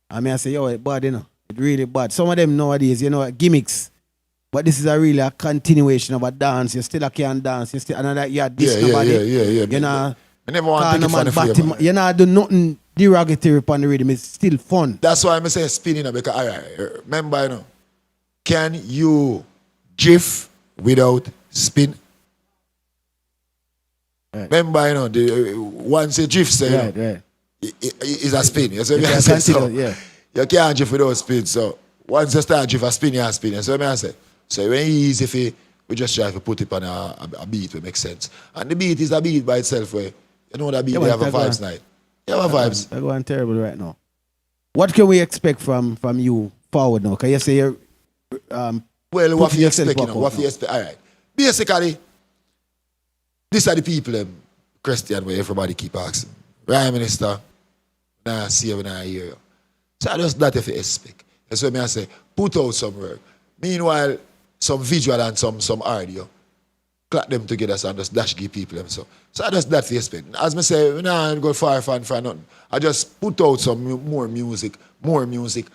I say, yo, it's bad, It's really bad. Some of them nowadays, gimmicks. But this is a continuation of a dance. You still can dance. You still another this nobody. Yeah. I never want to take it for the you know, do nothing derogatory upon the rhythm. It's still fun. That's why I say spinning because all right, remember, can you GIF without spin? Right. Remember, once a GIF say, it's a spin. You can't GIF without spin. So once you start GIF a spin, you spin. So I say, so it's easy if we just try to put it on a beat that makes sense. And the beat is a beat by itself where that beat they have a vibes night. You have a vibes. They're going terrible right now. What can we expect from you forward now? Can you say you're well, what you expect, what you expect? All right. Basically, these are the people, Christian, where everybody keep asking. Ryme Minista, now see you, now hear you. So I just that if you expect. That's what I say, put out some work. Meanwhile, some visual and some audio, clap them together so and just dash give people them. So I just that for expect. As I say, we don't go far for nothing. I just put out some more music, and more music.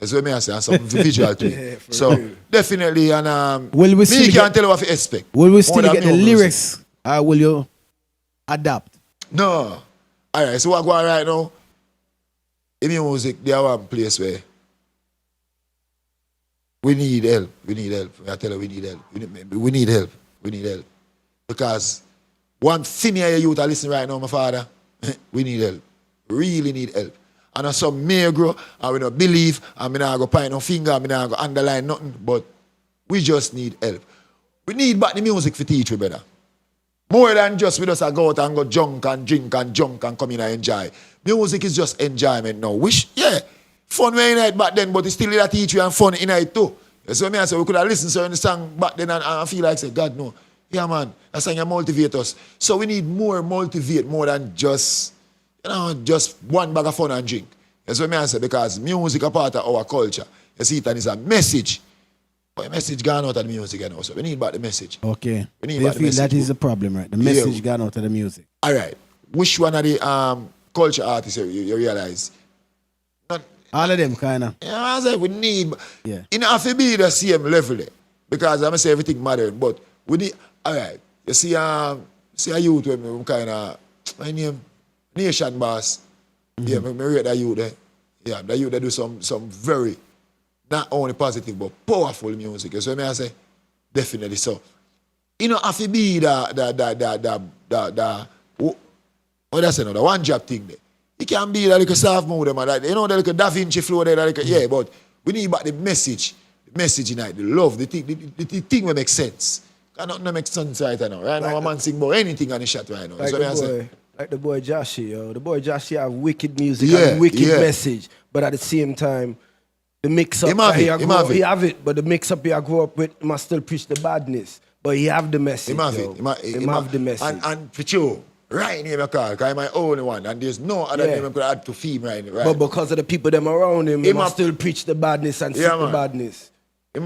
That's what I say, and some visual to it. So real. Definitely, and me can't tell you what to expect. Will we still get the lyrics, or will you adapt? No. All right, so what go on right now, in music, there are one place where we need help. I tell you, we need help. We need help. Because one senior youth are listening right now, my father, we need help. Really need help. And some may grow, and we don't believe, and we don't go point no finger, and we don't go underline nothing, but we just need help. We need back the music for teach we better. More than just we just go out and go junk and drink and junk and come in and enjoy. Music is just enjoyment now. Fun way in it back then, but it's still that teach you and fun in it too. So I say we could have listened to the song back then and feel like say, God no. Yeah man, that song motivate us. So we need more motivate more than just one bag of fun and drink. That's what I say, because music is part of our culture. You see, it is a message. But the message gone out of the music, so we need back the message. Okay. We need back the message. That is the problem, right? The message gone out of the music. All right. Which one of the culture artists you realize All of them kind of. You know what I'm saying? We need, Yeah. it have to be the same level there. Because I'm say everything modern, but we need, all right, you see a youth when kind of, my name, Nation Boss. Yeah, me rate that youth there. Yeah, that youth they do some very, not only positive, but powerful music. So I say, definitely so. You know, have to be the what that's another one job thing there. It can be that like a soft mode, man. You know, that like a Da Vinci flow there, like yeah, but we need about the message in it, the love, the thing will make sense. Cannot make sense right now. Right now, a man sing about anything on the shot right now. Like the boy Joshy, yo. The boy Joshy have wicked music and wicked message, but at the same time, the mix up he have it, but the mix up he grew up with must still preach the badness. But he have the message. He have the message. And for you, right name I call, because I'm my only one, and there's no other name I could add to theme right. But because of the people them around him, he must still preach the badness and speak the badness. Him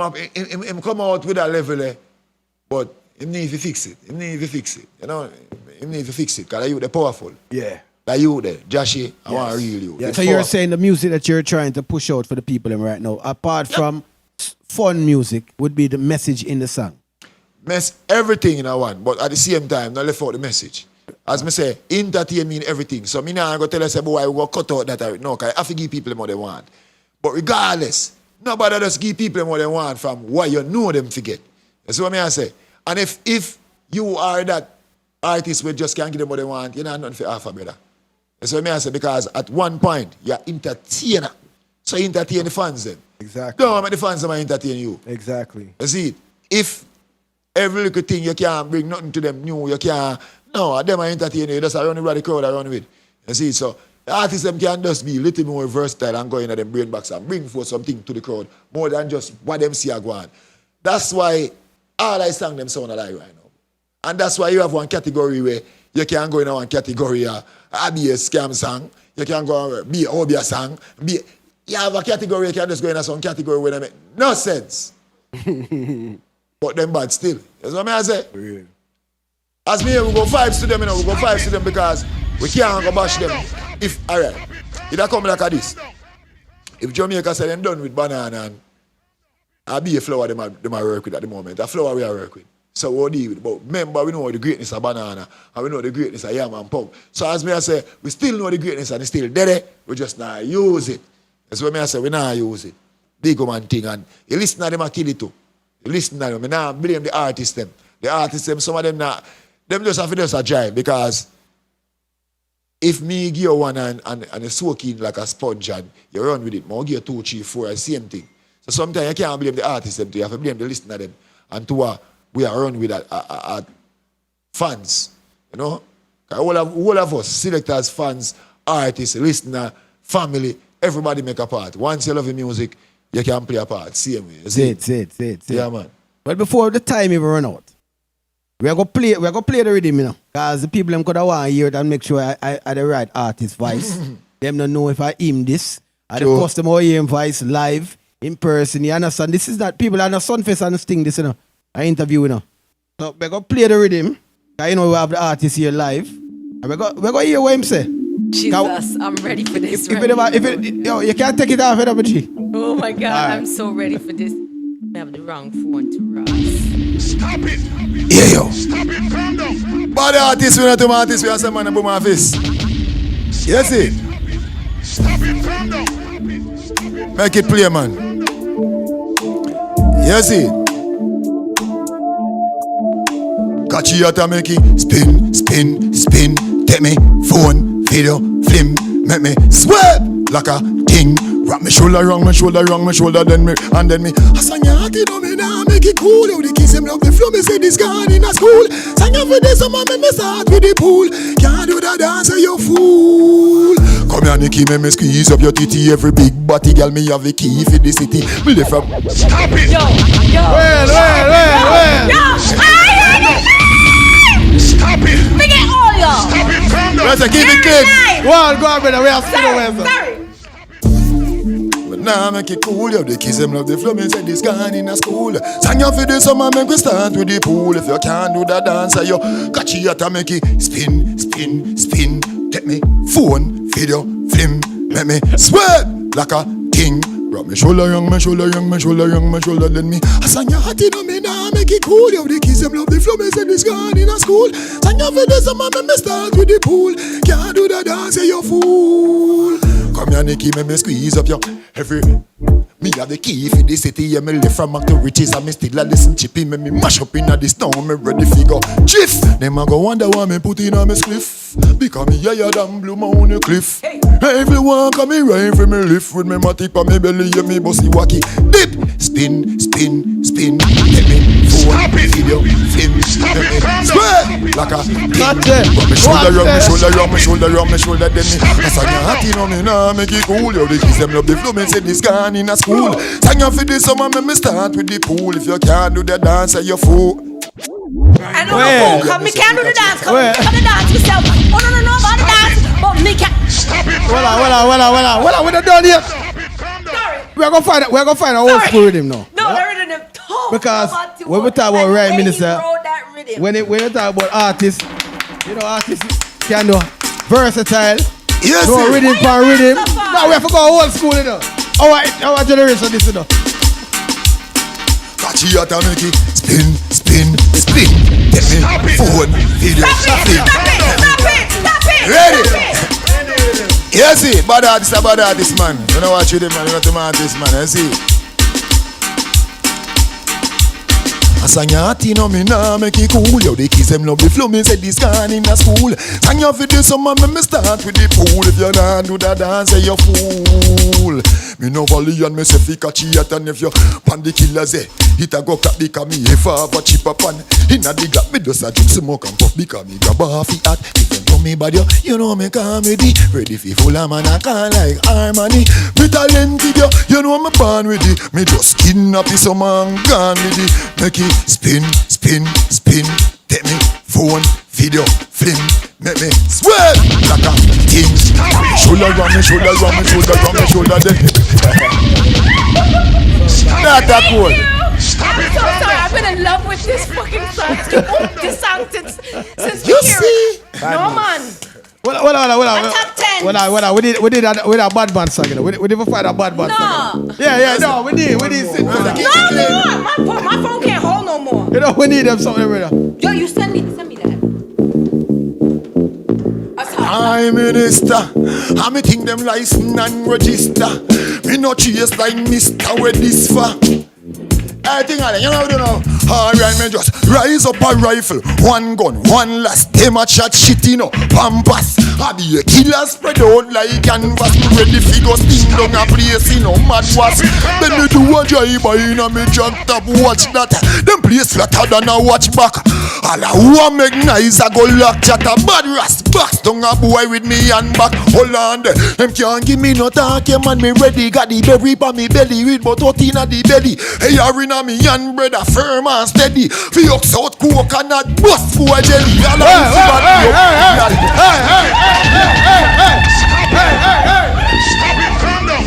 come out with that level, but he need to fix it. You know, he need to fix it, because they're powerful. Yeah. That you there, Joshy, I want a real you. Yeah. So you're saying the music that you're trying to push out for the people right now, apart from fun music, would be the message in the song? Everything in one, but at the same time, not left out the message. As me say, entertain mean everything. So me now go tell us, boy, we go cut out that. No, because I have to give people what they want. But regardless, nobody just give people what they want from what you know them forget. That's what I say. And if you are that artist who just can't give them what they want, you're not nothing for half a brother. That's what I say, because at one point, you're entertainer. So you entertain the fans then. Exactly. Don't make the fans entertain you. Exactly. You see it? If every little thing you can't bring nothing to them new, you can't, no, them are entertain you, just around the crowd around with. You see, so the artists them can just be a little more versatile and go in at them brain box and bring forth something to the crowd more than just what them see are going. That's why all I sang them sound alike right now. And that's why you have one category where you can go in one category, be a scam song, you can go be a obia song, you have a category, you can just go in some category where they make no sense. But them bad still. That's what I say. Really? As me, we go vibes to them, we go vibes to them because we can't go bash them. If, alright, it come like this. If Jamaica said them done with banana and I be a flower them I work with at the moment, a flower we are work with. So what deal with it? But remember, we know the greatness of banana and we know the greatness of yam and pug. So as me I say, we still know the greatness and it's still there, we just not use it. That's what I say, we not use it. Big man thing, and you listen to them, I kill it too. You listen to them, I now blame the artists them. The artists them, some of them not, them just have to just a drive, because if me give you one and you soak in like a sponge and you run with it, I'll give you 2, 3, 4, the same thing. So sometimes you can't blame the artists them too, you have to blame the listener them. And to we are run with fans, you know? All of us, selectors, fans, artists, listener, family, everybody make a part. Once you love the music, you can play a part. Same way. Say it. Yeah, man. But before the time even run out, we're gonna play the rhythm, you know. Because the people them could have want to hear it and make sure I the right artist voice. Them don't know if I aim this. I the customer hear him voice live, in person. You understand? This is not people are not Sunfest and sting this, you know. I interview, you know. So we're gonna play the rhythm. Because you know we have the artist here live. And we're gonna hear what him say. Jesus, I'm ready for this. You can't take it off, G. Oh my God, right. I'm so ready for this. I have the wrong phone to Ross. Stop it. Yeah, yo. Stop it. Calm down. Body artist, we not to artist, we are some man and boom my face. Yes, it. Stop it. Calm down. Make it play, man. Yes, it. Catch you out and make it spin. Take me phone, video, film, make me sweat like a king. Wrap my shoulder, then me. I sang your heart, you know me now, make it cool. You the kiss him love the flow, me say this gone in a school. Sang you for this, so make me start with the pool. Can't do that dance, you fool. Come here, Nicky, make me squeeze up your titty. Every big body girl, me have the key for the city. Me live from. Stop it. Yo. Well. Stop it. Forget all y'all. Stop it. Calm down. Let's keep it clean. Go on, brother. We are still away. Sorry. But now make it cool. You the kiss them love the flow. Me say this gone in a school. Sang you for this summer, make we start with the pool. If you can't do that dance, you catch it and make it spin. Take me phone, video, film, make me sweat like a king. Rub my shoulder, young, my shoulder, young, my shoulder, young, my shoulder. Then me, I sang your heart in me now, make it cool. Yo, the kids them love the flow, me say this gone in a school. Sang your for this, man, me start with the pool. Can't do the dance, say you fool. Come here, Nicky, me squeeze up your every. Me have the key for the city, yeah, me live from back to riches. And me still a listen chippy, me mash up in the stone, me ready figure chief. Them a go wonder why me put in a me spliff. Because me higher than Blue Mountain Cliff. Everyone come me rhyme for me lift. With me matic on me belly, yeah, me bossy wacky. Dip, spin, spin, spin. Let me phone, video, film. Let me square, like a king. Rub me shoulder, rub me shoulder, rub me shoulder, rub me shoulder. Then me, I sang your heart in on me now, make it cool. Yo, the kids them love the flow, me say this gone in a school. Sang you for this summer, me start with the pool. If you can't do the dance, say you fool. I know the fool. Me can't do the dance. Come the dance yourself. Oh no, about the dance. But me can't. Stop it. Well, we're not done yet. Sorry. We're gonna find an old school rhythm now. No, the rhythm. Because when we talk about Ryme Minista, when we we talk about artists, you know, artists can do versatile. Yes, no rhythm for rhythm. Now we have to go old school, you know. Our generation, this, you know. Catch you out and make it spin, spin, spin. Get me phone, video, Stop it. Ready? You see, bad artist, man. You know what you did, man. You know the artist, man. You see. I sang your heart in on me now, make it cool. Yo, the kids them love the flow, me say this gone in a school. Sang your for this summer, me start with the pool. If you not do that dance, say you fool. Me no volley and me say fika cheat. And if you pan the killers, it a go clap because me if I have a chip up and inna the gap, me just a drink smoke and puff because me grab off the hat. If them know me bad, you know me comedy. Ready for full of man, I can't like harmony. Me talented, you know me born with it. Me just kidnap it, some man gone with it. Make it spin, spin, spin. Take me phone, video, film. Make me sweat like a king. Shoulder run me, shoulder run me, shoulder run me, shoulder then. Not that cool. I'm so sorry. I've been in love with this fucking song. This song since You we hear see? it. No man. Well, A top 10. we did a bad band song, you know. We never find a bad band song. Yeah, no, we did. No. My phone can't hold no more. You know, we need them something, brother. Yo, you send me that. Ryme Minista, I'm a king them license and register. Me no chase like Mr. Where this for? I think I don't know. Alright, man, just rise up a rifle. One gun, one last. Them a chat shit, you know. Pampas. I be a killer spread out like canvas. Me ready figure sting down a place, you know. Mad was. Then me do a drive-by in a me jump top. Watch that. Them place flatter than a watch back. All a who a make nice, I go lock chatter. Bad ras box down a boy with me and back. Hold on there. Them can't give me no talk, yeah, man. Me ready. Got the berry pa me belly. With but out inna the belly. Hey, arena me and brother firm and steady. For your south coconut bust for a jelly. Stop it, calm down.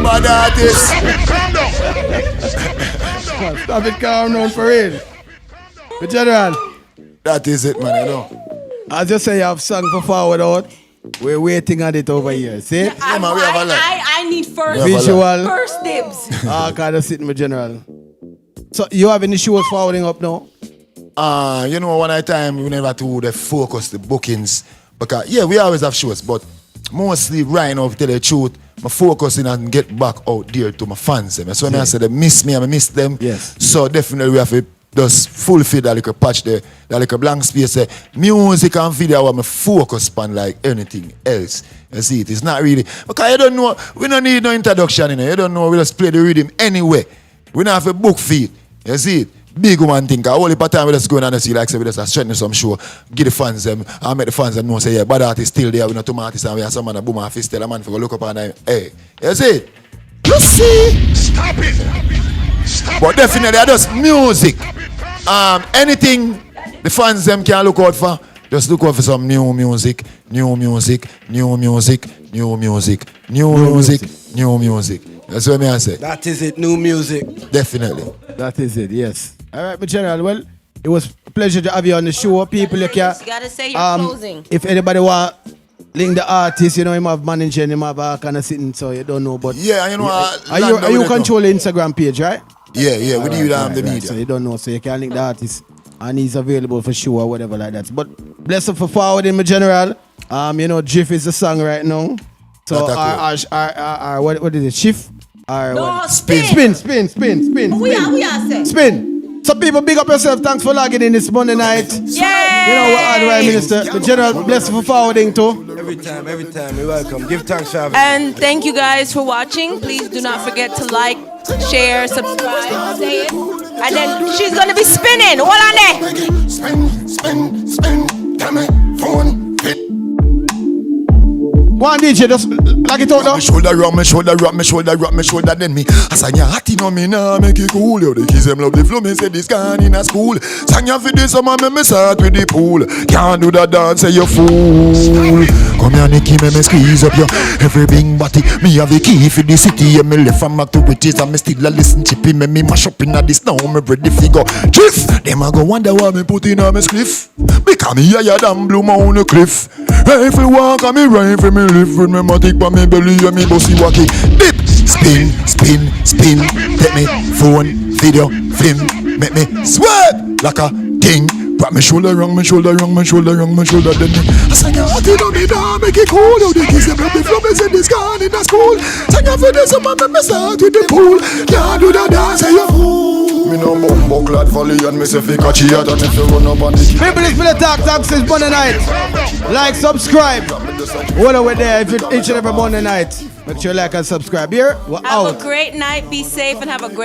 Bad artist. Stop it, calm down. Stop it, calm down for real. But General, that is it, man, you know. I just say you have sung for forward out. We're waiting on it over here. See? Yeah, man, we have a lot. I need first visual. First dibs. Kind of sitting with General. So you have any shows forwarding up now? You know, one at a time we never do the focus, the bookings. Because yeah, we always have shows, but mostly right now, to tell the truth, I'm focusing and get back out there to my fans. So when I say they miss me, I miss them. Yes. So definitely we have to just fulfill that little patch there, that little blank space there. Music and video I'm focus on like anything else. You see, it's not really because you don't know, we don't need no introduction, you know. You don't know, we just play the rhythm anyway. We don't have a book feed. You see it? Big woman think all the time we just go and see like say we just strengthen some show, give the fans them and make the fans them know say yeah, bad artist still there, we not two artists and we have some man a boom and fist tell a man for go look up and hey. You see it? You see? Stop it. But definitely I just music. Anything the fans them can look out for, just look out for some new music. That's what I say. That is it, new music. Definitely. That is it, yes. All right, my General, well, it was a pleasure to have you on the show. People, you can, gotta say your closing. if anybody want link the artist, you know, him have manager and him have all kind of sitting, so you don't know. But yeah, you know, are you control the Instagram page, right? Yeah, we do the media. So you don't know, so you can link the artist, and he's available for sure or whatever like that. But bless up for forwarding my general. You know, Jiff is the song right now. So our what is it? Shift? No, spin. We are saying. Spin. So people, big up yourself. Thanks for logging in this Monday night. Yay! You know what, Ryme Minista. The general, bless for forwarding too. Every time, you're welcome. Give thanks for having And thank you guys for watching. Please do not forget to like, share, subscribe, say it. And then she's gonna be spinning. Hold on there. Spin. Tell me, phone. One DJ, just like it out now. Me shoulder rock, me shoulder, then me. I sang ya hot in me now, make it cool. Yo, the kids them love the flow, me say this gone in a school. Sang ya for this summer, me start with the pool. Can't do that dance, say you fool. Come here, Nicky, me squeeze up your every big body. Me have the key for the city, and me left from activities, and me still a listen chippy. Me mash up in a this now, me ready figure. Drift, them a go wonder why me put in a me spliff. Because me higher than Blue Mountain cliff. Rifle walk and me rifle me lift with me matic pa me belly and me bossy wacky. Dip, spin. Take me phone, video, film, make me sweat like a king. Wrap me shoulder wrong, me shoulder then me. I sang a hot in me now, make it cool. Yo, the kids them love the flow, me say this gone in a school. Sang a for this summer, me start with the pool. Can't do the dance, say you fool. Me no bumbo clad volley and me say fi catch it. And if you run up on the key. People, it's PIllowTalk since Monday night. Like, subscribe. Hold over there if each and every Monday night. Make sure you like and subscribe. Here, we're out. Have a great night. Be safe and have a great